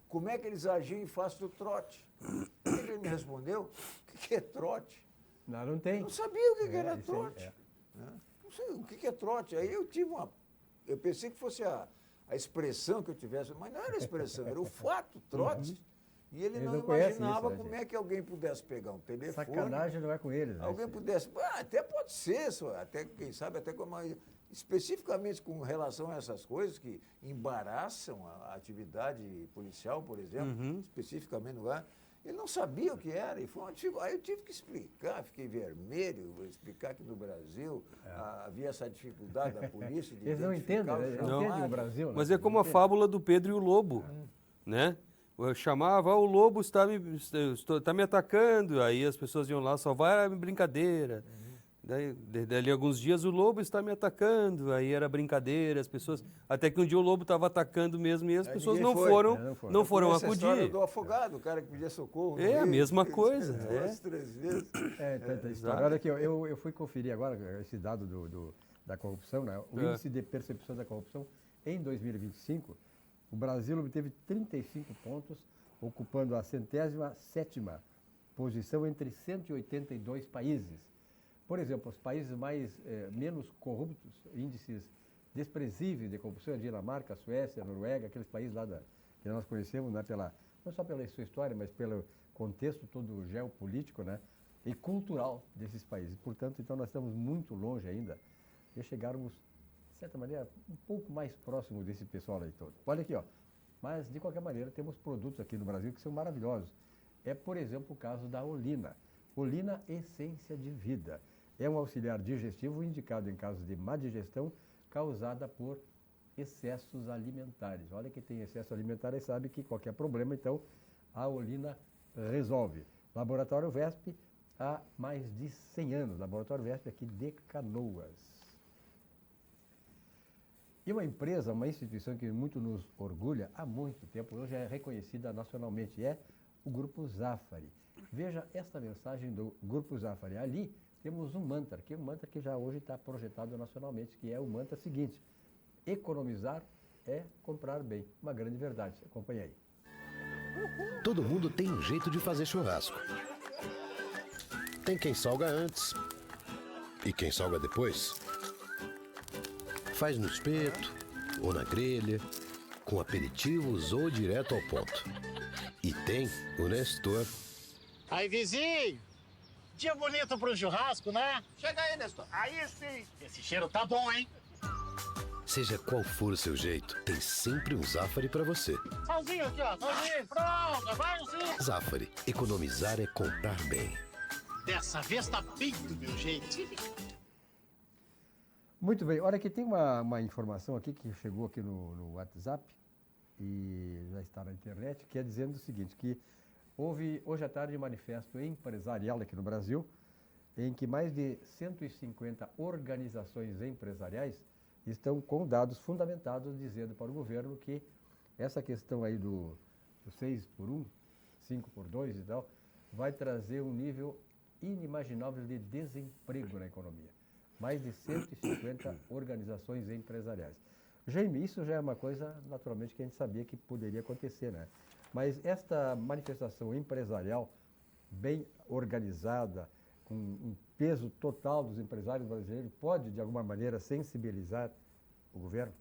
como é que eles agiam em face do trote. O que ele me respondeu? O que é trote? Não tem. Eu não sabia o que era isso aí, trote. Né? Não sei o que é trote. Aí eu tive eu pensei que fosse a expressão que eu tivesse, mas não era a expressão, era o fato, trote. E ele Eles não não conhecem imaginava isso, né, como é que alguém pudesse pegar um telefone. Sacanagem não é com eles. Né? Alguém pudesse. Até pode ser, até, quem sabe, até como. Especificamente com relação a essas coisas que embaraçam a atividade policial, por exemplo, especificamente no lugar. Ele não sabia o que era, e foi aí eu tive que explicar, fiquei vermelho, explicar que no Brasil havia essa dificuldade da polícia de Eles não entendem, né? Eles Não. entendem o Brasil. Né? Mas é como a fábula do Pedro e o Lobo, né? Eu chamava, o lobo está me atacando, aí as pessoas iam lá salvar, era brincadeira. Dali alguns dias o lobo está me atacando, aí era brincadeira, as pessoas, até que um dia o lobo estava atacando mesmo e as pessoas não foram essa história acudir. do afogado, o cara que pedia socorro. É a mesma coisa. Duas, três vezes. Tanta história. Olha aqui, eu fui conferir agora esse dado da corrupção, né? O índice de percepção da corrupção em 2025, o Brasil obteve 35 pontos, ocupando a 107ª posição entre 182 países. Por exemplo, os países menos corruptos, índices desprezíveis de corrupção, a Dinamarca, a Suécia, a Noruega, aqueles países lá que nós conhecemos, né, não só pela sua história, mas pelo contexto todo geopolítico, né, e cultural desses países. Portanto, então, nós estamos muito longe ainda de chegarmos, de certa maneira, um pouco mais próximo desse pessoal aí todo. Olha aqui, ó. Mas, de qualquer maneira, temos produtos aqui no Brasil que são maravilhosos. É, por exemplo, o caso da Olina. Olina Essência de Vida. É um auxiliar digestivo indicado em casos de má digestão causada por excessos alimentares. Olha, que tem excesso alimentar e sabe que qualquer problema, então, a Olina resolve. Laboratório VESP há mais de 100 anos. Laboratório VESP aqui de Canoas. E uma empresa, uma instituição que muito nos orgulha há muito tempo, hoje é reconhecida nacionalmente, é o Grupo Zafari. Veja esta mensagem do Grupo Zafari. Ali temos um mantra, que é um mantra que já hoje está projetado nacionalmente, que é o mantra seguinte: economizar é comprar bem. Uma grande verdade. Acompanhe aí. Todo mundo tem um jeito de fazer churrasco. Tem quem salga antes e quem salga depois. Faz no espeto ou na grelha, com aperitivos ou direto ao ponto. E tem o Nestor. Aí, vizinho! Dia bonito pro churrasco, né? Chega aí, Nestor. Aí sim! Esse cheiro tá bom, hein? Seja qual for o seu jeito, tem sempre um Zafari pra você. Salzinho aqui, ó. Salzinho. Pronto, vai sim. Zafari. Economizar é comprar bem. Dessa vez tá bem do meu jeito. Muito bem. Olha, aqui tem uma informação aqui que chegou aqui no WhatsApp e já está na internet, que é dizendo o seguinte, que houve hoje à tarde um manifesto empresarial aqui no Brasil, em que mais de 150 organizações empresariais estão com dados fundamentados dizendo para o governo que essa questão aí do 6 por 1, 5 por 2 e tal, vai trazer um nível inimaginável de desemprego na economia. Mais de 150 organizações empresariais. Jaime, isso já é uma coisa, naturalmente, que a gente sabia que poderia acontecer, né? Mas esta manifestação empresarial, bem organizada, com um peso total dos empresários brasileiros, pode, de alguma maneira, sensibilizar o governo?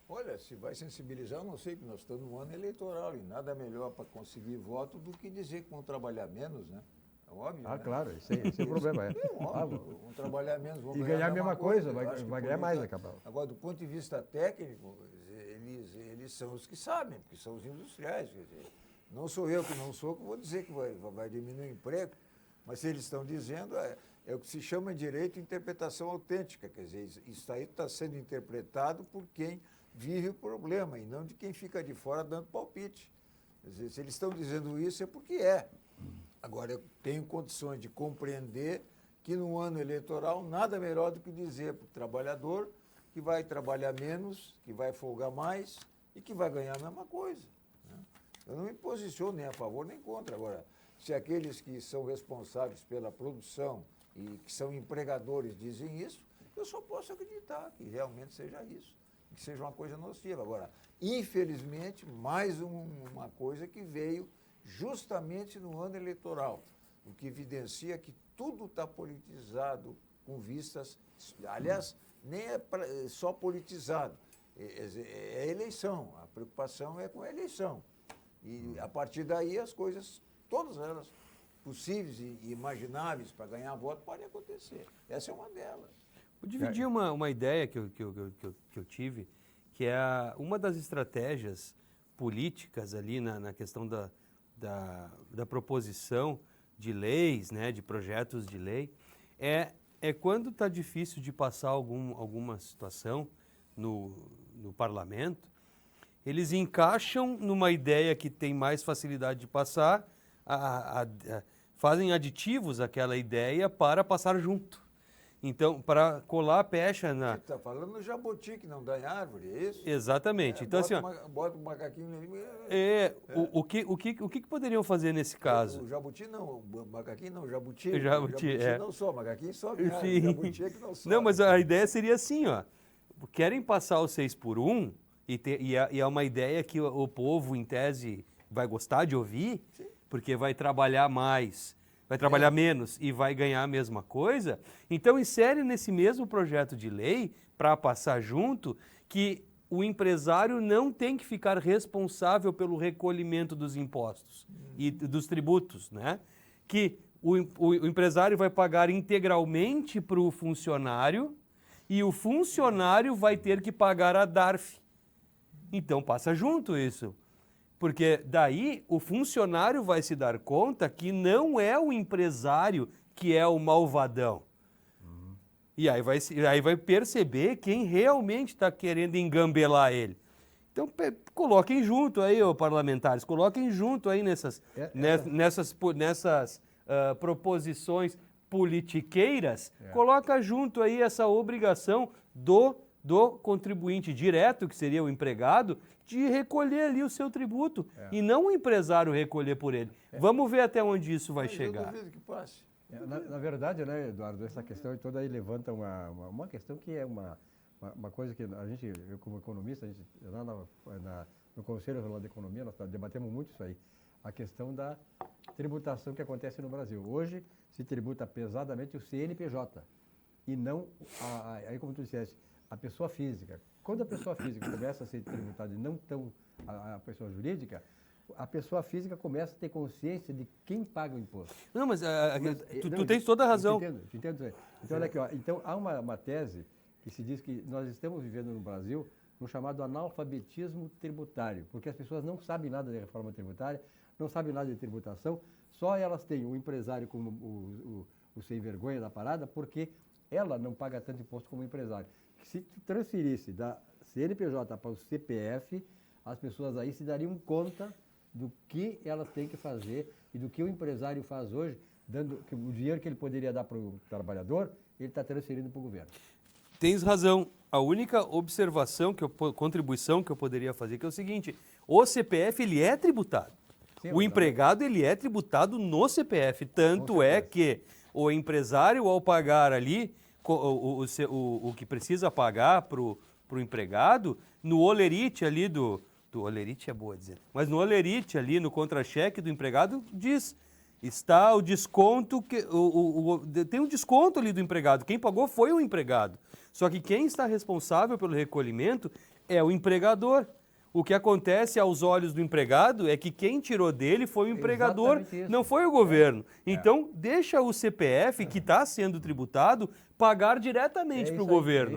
Olha, se vai sensibilizar, eu não sei, porque nós estamos num ano eleitoral e nada melhor para conseguir voto do que dizer que vão trabalhar menos, né? É óbvio, Ah, né? claro, esse é o problema. É. É óbvio, vão trabalhar menos, vão E ganhar a mesma coisa, Eu vai acho que ganhar por mais isso- daqui a pouco. Agora, do ponto de vista técnico, eles são os que sabem, porque são os industriais. Quer dizer, não sou eu que não sou que vou dizer que vai diminuir o emprego, mas se eles estão dizendo, é o que se chama de direito de interpretação autêntica. Quer dizer, isso aí está sendo interpretado por quem vive o problema e não de quem fica de fora dando palpite. Quer dizer, se eles estão dizendo isso é porque é. Agora, eu tenho condições de compreender que no ano eleitoral nada melhor do que dizer para o trabalhador que vai trabalhar menos, que vai folgar mais e que vai ganhar a mesma coisa, né? Eu não me posiciono nem a favor nem contra. Agora, se aqueles que são responsáveis pela produção e que são empregadores dizem isso, eu só posso acreditar que realmente seja isso, que seja uma coisa nociva. Agora, infelizmente, mais uma coisa que veio justamente no ano eleitoral, o que evidencia que tudo está politizado com vistas, aliás, nem é só politizado, é eleição, a preocupação é com a eleição. E a partir daí as coisas, todas elas possíveis e imagináveis para ganhar voto podem acontecer. Essa é uma delas. Vou dividir uma ideia que eu tive, que é uma das estratégias políticas ali na questão da proposição de leis, né, de projetos de lei, é quando está difícil de passar alguma situação no parlamento, eles encaixam numa ideia que tem mais facilidade de passar, fazem aditivos àquela ideia para passar junto. Então, para colar a pecha na... Você está falando no jabuti, que não dá em árvore, é isso? Exatamente. Então, assim, bota o macaquinho ali. O que poderiam fazer nesse caso? O jabuti não, o macaquinho não, o jabuti. O jabuti, não só, o macaquinho sobe, o Sim. jabuti é que não sobe. Não, mas a ideia seria assim, ó. Querem passar o 6x1 e é uma ideia que o povo, em tese, vai gostar de ouvir, sim, porque vai trabalhar mais, vai trabalhar menos e vai ganhar a mesma coisa. Então, insere nesse mesmo projeto de lei, para passar junto, que o empresário não tem que ficar responsável pelo recolhimento dos impostos e dos tributos, né? Que o empresário vai pagar integralmente para o funcionário e o funcionário vai ter que pagar a DARF. Então, passa junto isso. Porque daí o funcionário vai se dar conta que não é o empresário que é o malvadão. E aí vai perceber quem realmente está querendo engambelar ele. Então, coloquem junto aí, ô parlamentares, coloquem junto aí nessas proposições politiqueiras, coloca junto aí essa obrigação do contribuinte direto, que seria o empregado, de recolher ali o seu tributo e não o empresário recolher por ele. Vamos ver até onde isso vai chegar. Eu duvido que passe. Na verdade, né, Eduardo, essa questão toda aí levanta uma questão que é uma coisa que a gente, eu como economista, lá no Conselho Regional de Economia, nós debatemos muito isso aí, a questão da tributação que acontece no Brasil. Hoje se tributa pesadamente o CNPJ e não, aí como tu disseste, a pessoa física. Quando a pessoa física começa a ser tributada e não tão a pessoa jurídica, a pessoa física começa a ter consciência de quem paga o imposto. Não, mas tu tens toda a razão. Te entendo. Então, olha aqui, ó, então há uma tese que se diz que nós estamos vivendo no Brasil no chamado analfabetismo tributário, porque as pessoas não sabem nada de reforma tributária, não sabem nada de tributação, só elas têm o empresário como o sem vergonha da parada, porque ela não paga tanto imposto como o empresário. Se tu transferisse da CNPJ para o CPF, as pessoas aí se dariam conta do que elas têm que fazer e do que o empresário faz hoje, dando que o dinheiro que ele poderia dar para o trabalhador, ele está transferindo para o governo. Tens razão. A única observação, contribuição que eu poderia fazer que é o seguinte, o CPF ele é tributado. Sim, o empregado ele é tributado no CPF, tanto é que o empresário ao pagar ali o que precisa pagar para o empregado, no olerite ali do olerite é boa dizer, mas no olerite ali, no contra-cheque do empregado, diz, está o desconto, tem um desconto ali do empregado, quem pagou foi o empregado, só que quem está responsável pelo recolhimento é o empregador. O que acontece aos olhos do empregado é que quem tirou dele foi o empregador, Exatamente isso. não foi o governo. Então, deixa o CPF, que está sendo tributado, pagar diretamente para o governo.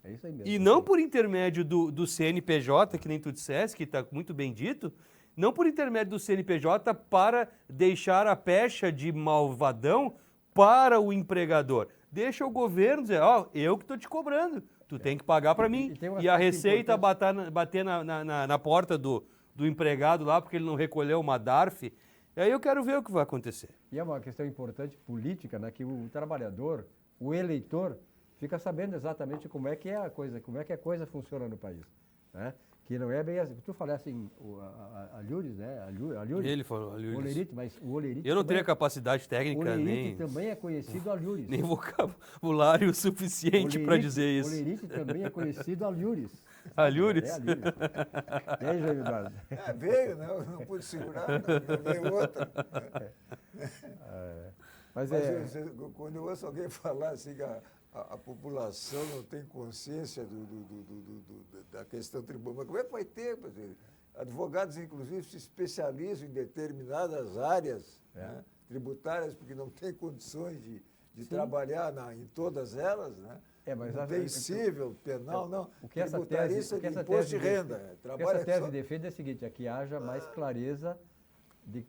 É isso aí mesmo. E não por intermédio do CNPJ, que nem tu disseste, que está muito bem dito, não por intermédio do CNPJ para deixar a pecha de malvadão para o empregador. Deixa o governo dizer, ó, eu que estou te cobrando, tu tem que pagar para mim. tem um E a aspecto Receita bater na porta do empregado lá porque ele não recolheu uma DARF. E aí eu quero ver o que vai acontecer. E é uma questão importante política, né, que o trabalhador, o eleitor, fica sabendo exatamente como é que a coisa funciona no país, né? Que não é bem assim. Tu falasse assim, a Lures, né? A Lures, Ele falou, a Lures. o Olerite, mas o Olerite Eu não também- teria capacidade o técnica, Olerite nem também é conhecido a Lures. nem vocabulário suficiente para dizer O isso. Olerite também é conhecido a Lures. A Lures? É a Lures. E aí, Jair Eduardo? Veio, né? Eu não pude segurar, não, veio outra. Mas Quando eu ouço alguém falar assim que a população não tem consciência da questão tributária, mas como é que vai ter? Advogados, inclusive, se especializam em determinadas áreas né, tributárias, porque não têm condições de trabalhar em todas elas, né? mas não tem civil, penal, não. O que essa Tributarista de imposto de renda. O que essa tese defende é o seguinte, é que haja mais clareza,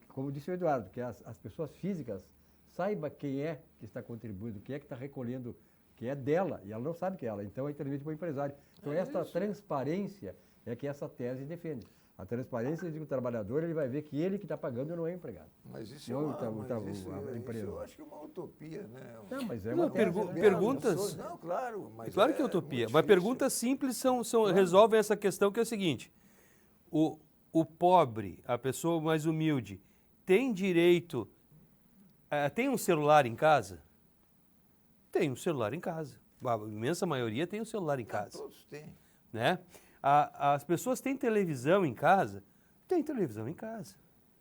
como disse o Eduardo, que as pessoas físicas saibam quem é que está contribuindo, quem é que está recolhendo, que é dela, e ela não sabe que é ela, então é intermédio para o empresário. Então essa transparência é que essa tese defende. A transparência de que o trabalhador ele vai ver que ele que está pagando e não é o empregado. Mas isso Não, a empresa. eu acho que é uma utopia, né? Não, mas é Não, uma tese, né? perguntas... Não, claro. Mas Claro que é utopia, muito mas difícil. perguntas simples resolvem essa questão que é o seguinte, o pobre, a pessoa mais humilde, tem direito, tem um celular em casa? Tem um celular em casa, a imensa maioria tem um celular em casa. Todos têm. Né? As pessoas têm televisão em casa? Tem televisão em casa.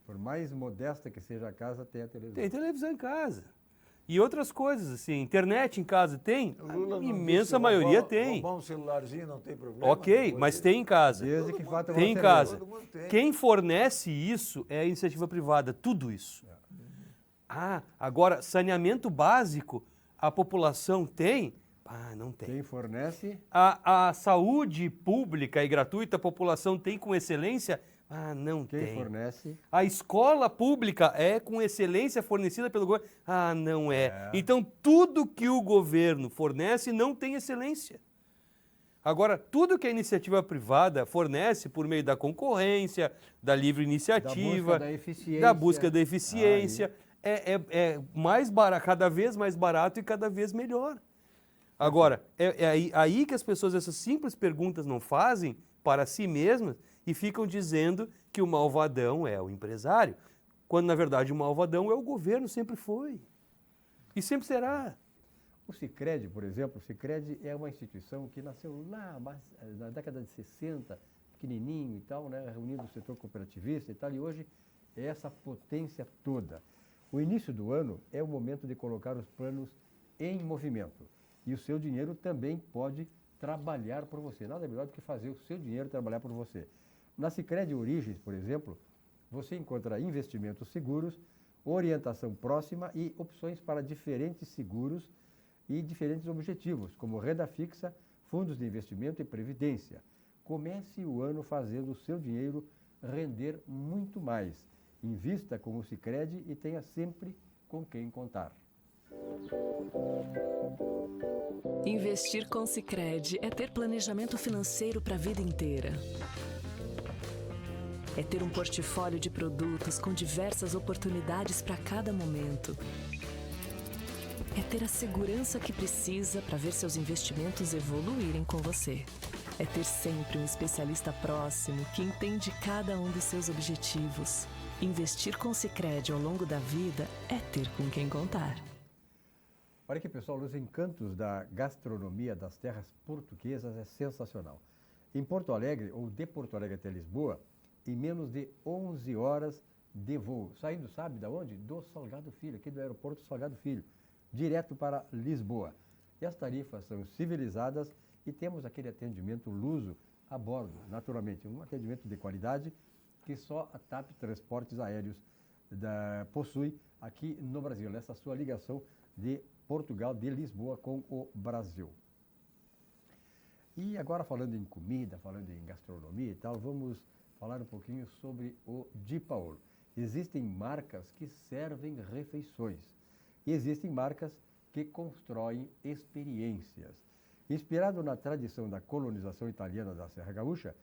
Por mais modesta que seja a casa, tem a televisão. Tem televisão em casa. E outras coisas, assim, internet em casa tem? O Lula A não imensa disse que maioria roubar- tem. Roubar um celularzinho não tem problema. Ok, não mas pode- tem em casa. Desde que faça Tem em você casa. Todo mundo tem. Quem fornece isso é a iniciativa privada, tudo isso. Agora, saneamento básico, a população tem? Não tem. Quem fornece, A saúde pública e gratuita a população tem com excelência? Não quem tem. fornece, A escola pública é com excelência fornecida pelo governo? Não é. Então, tudo que o governo fornece não tem excelência. Agora, tudo que a iniciativa privada fornece por meio da concorrência, da livre iniciativa, da busca da eficiência. é mais barato, cada vez mais barato e cada vez melhor. Agora, é aí que as pessoas essas simples perguntas não fazem para si mesmas e ficam dizendo que o malvadão é o empresário, quando na verdade o malvadão é o governo, sempre foi. E sempre será. O Sicredi, por exemplo, o Sicredi é uma instituição que nasceu lá na década de 60, pequenininho e tal, né, reunindo o setor cooperativista e tal, e hoje é essa potência toda. O início do ano é o momento de colocar os planos em movimento. E o seu dinheiro também pode trabalhar por você. Nada melhor do que fazer o seu dinheiro trabalhar por você. Na Sicredi Origens, por exemplo, você encontra investimentos seguros, orientação próxima e opções para diferentes seguros e diferentes objetivos, como renda fixa, fundos de investimento e previdência. Comece o ano fazendo o seu dinheiro render muito mais. Invista com o Sicredi e tenha sempre com quem contar. Investir com Sicredi é ter planejamento financeiro para a vida inteira. É ter um portfólio de produtos com diversas oportunidades para cada momento. É ter a segurança que precisa para ver seus investimentos evoluírem com você. É ter sempre um especialista próximo que entende cada um dos seus objetivos. Investir com Sicredi ao longo da vida é ter com quem contar. Olha aqui, pessoal, os encantos da gastronomia das terras portuguesas é sensacional. Em Porto Alegre, ou de Porto Alegre até Lisboa, em menos de 11 horas de voo. Saindo, sabe de onde? Do Salgado Filho, aqui do aeroporto Salgado Filho, direto para Lisboa. E as tarifas são civilizadas e temos aquele atendimento luso a bordo, naturalmente. Um atendimento de qualidade que só a TAP Transportes Aéreos possui aqui no Brasil, nessa sua ligação de Portugal, de Lisboa com o Brasil. E agora falando em comida, falando em gastronomia e tal, vamos falar um pouquinho sobre o Di Paolo. Existem marcas que servem refeições e existem marcas que constroem experiências. Inspirado na tradição da colonização italiana da Serra Gaúcha,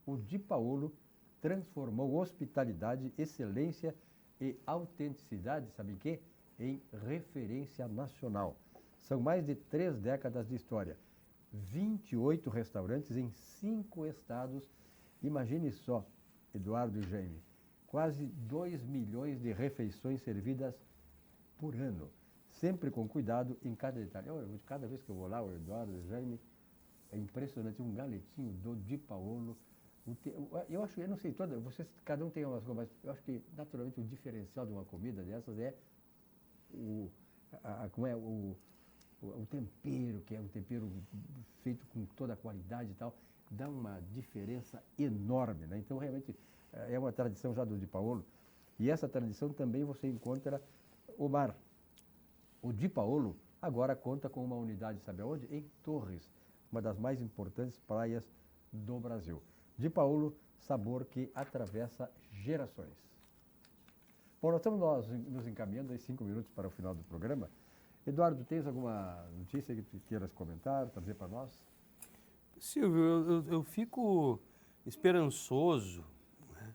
o Di Paolo transformou hospitalidade, excelência e autenticidade, sabe em quê? Em referência nacional. São mais de 3 décadas de história. 28 restaurantes em 5 estados. Imagine só, Eduardo e Jaime, quase 2 milhões de refeições servidas por ano. Sempre com cuidado em cada detalhe. Cada vez que eu vou lá, o Eduardo e o Jaime, é impressionante. Um galetinho do Di Paolo. Eu acho, eu não sei, cada um tem umas coisas, mas eu acho que naturalmente o diferencial de uma comida dessas é o tempero, que é um tempero feito com toda a qualidade e tal, dá uma diferença enorme, né? Então, realmente, é uma tradição já do Di Paolo. E essa tradição também você encontra o mar. O Di Paolo agora conta com uma unidade, sabe aonde? Em Torres, uma das mais importantes praias do Brasil. Di Paolo, sabor que atravessa gerações. Bom, nós estamos nos encaminhando em 5 minutos para o final do programa. Eduardo, tens alguma notícia que tu queiras comentar, trazer para nós? Silvio, eu fico esperançoso, né,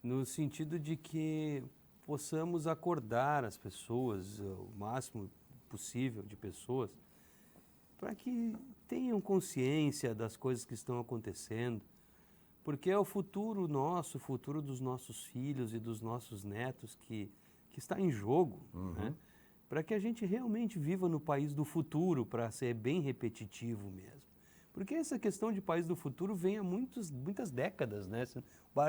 no sentido de que possamos acordar as pessoas, o máximo possível de pessoas, para que tenham consciência das coisas que estão acontecendo, porque é o futuro nosso, o futuro dos nossos filhos e dos nossos netos que está em jogo, né? Para que a gente realmente viva no país do futuro, para ser bem repetitivo mesmo. Porque essa questão de país do futuro vem há muitas décadas, né?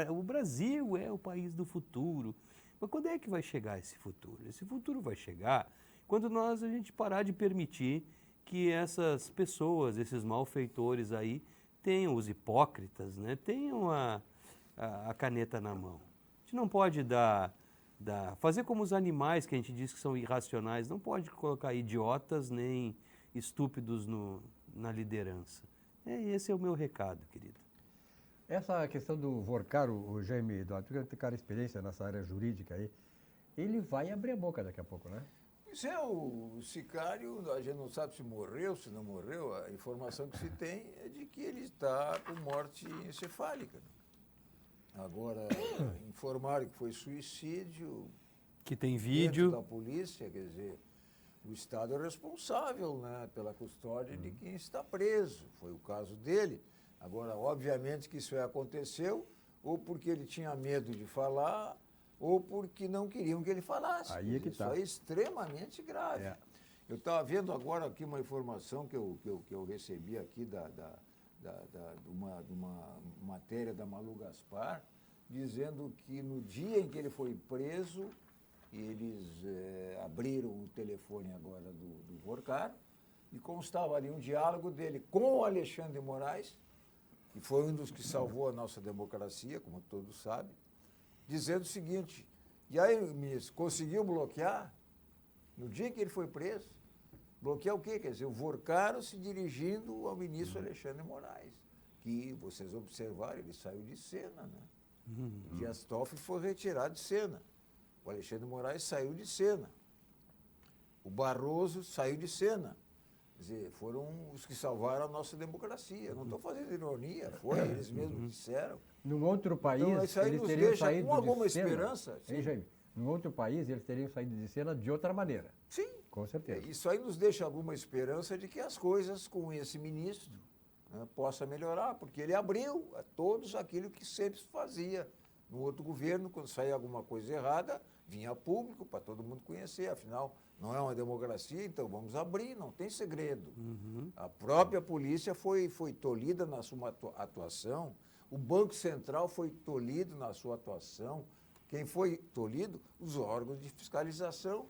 O Brasil é o país do futuro. Mas quando é que vai chegar esse futuro? Esse futuro vai chegar quando a gente parar de permitir que essas pessoas, esses malfeitores aí, tenham os hipócritas, né? Tenham a caneta na mão. A gente não pode fazer como os animais que a gente diz que são irracionais, não pode colocar idiotas nem estúpidos na liderança. Esse é o meu recado, querido. Essa questão do Vorcar, o Jaime Eduardo, que tem cara experiência nessa área jurídica aí, ele vai abrir a boca daqui a pouco, né? Isso é o sicário, a gente não sabe se morreu, se não morreu, a informação que se tem é de que ele está com morte encefálica. Agora, informaram que foi suicídio. Que tem vídeo. Da polícia, quer dizer, o Estado é responsável, né, pela custódia de quem está preso. Foi o caso dele. Agora, obviamente que isso aconteceu ou porque ele tinha medo de falar ou porque não queriam que ele falasse. Aí é que isso é extremamente grave. É. Eu estava vendo agora aqui uma informação que eu recebi aqui de uma matéria da Malu Gaspar, dizendo que no dia em que ele foi preso, eles abriram o telefone agora do Vorcar e constava ali um diálogo dele com o Alexandre de Moraes, que foi um dos que salvou a nossa democracia, como todos sabem, dizendo o seguinte: e aí, ministro, conseguiu bloquear, no dia em que ele foi preso, bloquear o quê? Quer dizer, o Vorcaro se dirigindo ao ministro Alexandre de Moraes, que, vocês observaram, ele saiu de cena, né? Dias Toffoli foi retirado de cena. O Alexandre de Moraes saiu de cena. O Barroso saiu de cena. Quer dizer, foram os que salvaram a nossa democracia. Não estou fazendo ironia, foi, eles mesmos disseram. Num outro país, então, isso aí eles nos teriam deixa saído com alguma de cena. esperança. Hein, Jaime? Num outro país, eles teriam saído de cena de outra maneira. Sim. Com certeza. Isso aí nos deixa alguma esperança de que as coisas com esse ministro, né, possa melhorar, porque ele abriu a todos aquilo que sempre se fazia no outro governo. Quando saía alguma coisa errada, vinha a público para todo mundo conhecer. Afinal, não é uma democracia, então vamos abrir, não tem segredo. A própria polícia foi tolhida na sua atuação, o Banco Central foi tolhido na sua atuação. Quem foi tolhido? Os órgãos de fiscalização.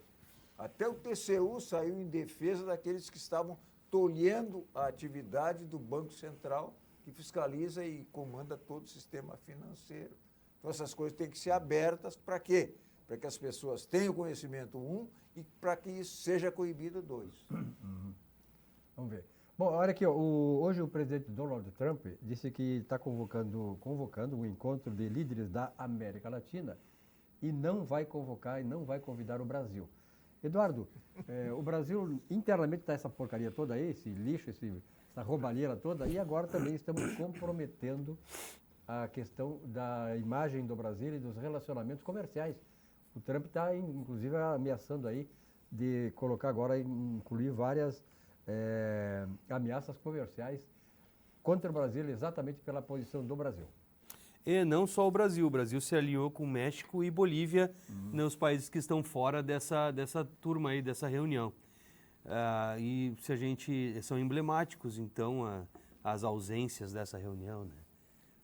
Até o TCU saiu em defesa daqueles que estavam tolhendo a atividade do Banco Central que fiscaliza e comanda todo o sistema financeiro. Então, essas coisas têm que ser abertas para quê? Para que as pessoas tenham conhecimento, e para que isso seja coibido, 2. Vamos ver. Bom, olha aqui, ó, hoje o presidente Donald Trump disse que está convocando um encontro de líderes da América Latina e não vai convocar e não vai convidar o Brasil. Eduardo, o Brasil internamente está essa porcaria toda aí, esse lixo, essa roubalheira toda, e agora também estamos comprometendo a questão da imagem do Brasil e dos relacionamentos comerciais. O Trump está, inclusive, ameaçando aí de colocar agora, incluir várias ameaças comerciais contra o Brasil, exatamente pela posição do Brasil. E não só o Brasil se aliou com México e Bolívia, nos países que estão fora dessa turma aí, dessa reunião. E se a gente, são emblemáticos, então, as ausências dessa reunião, né?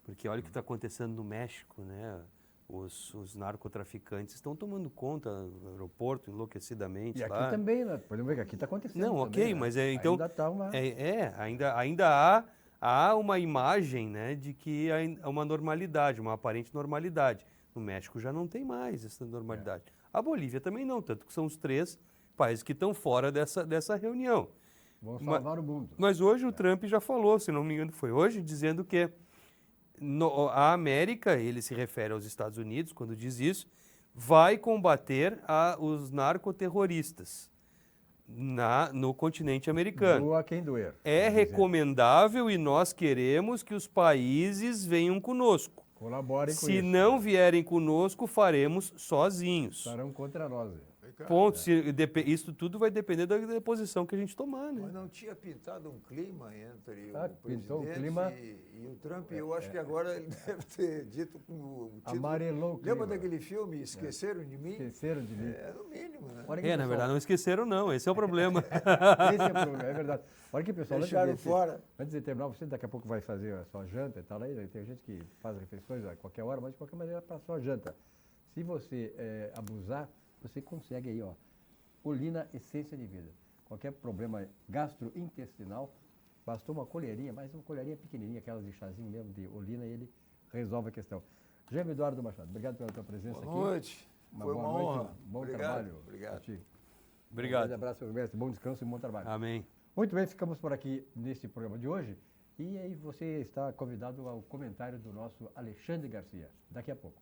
Porque olha o que está acontecendo no México, né? Os narcotraficantes estão tomando conta do aeroporto enlouquecidamente. E aqui lá. Também, né? Podemos ver que aqui está acontecendo. Não, também, ok, né? mas então. Ainda está uma. Ainda há uma imagem, né, de que há uma normalidade, uma aparente normalidade. No México já não tem mais essa normalidade. A Bolívia também não, tanto que são os 3 países que estão fora dessa reunião. Vão salvar o mundo. Mas hoje o Trump já falou, se não me engano foi hoje, dizendo que a América, ele se refere aos Estados Unidos quando diz isso, vai combater os narcoterroristas no continente americano. Doa quem doer. É recomendável e nós queremos que os países venham conosco. Colaborem com isso. Se não vierem conosco, faremos sozinhos. Estarão contra nós. Ponto. Isso tudo vai depender da posição que a gente tomar, né? Mas não tinha pintado um clima entre o pintou presidente um clima. e o Trump. Eu acho que agora ele deve ter dito com o título. Amarelou o clima. Lembra daquele filme Esqueceram de Mim? Esqueceram de mim. É no mínimo, né? Olha aqui, Na pessoal. verdade, não esqueceram não, esse é o problema. Esse é o problema, é verdade. Olha aqui, pessoal, Deixaram fora. Antes de terminar, você daqui a pouco vai fazer a sua janta e tal, aí tem gente que faz refeições a qualquer hora, mas de qualquer maneira para a sua janta. Se você abusar, você consegue aí, ó, Olina Essência de Vida. Qualquer problema gastrointestinal, bastou uma colherinha, mas uma colherinha pequenininha, aquelas de chazinho mesmo de Olina, e ele resolve a questão. Jaime Eduardo Machado, obrigado pela tua presença aqui. Boa noite. Foi uma boa honra. noite, bom Obrigado, trabalho. obrigado. a ti. Obrigado. Um grande abraço, mestre, bom descanso e bom trabalho. Amém. Muito bem, ficamos por aqui neste programa de hoje. E aí você está convidado ao comentário do nosso Alexandre Garcia, daqui a pouco.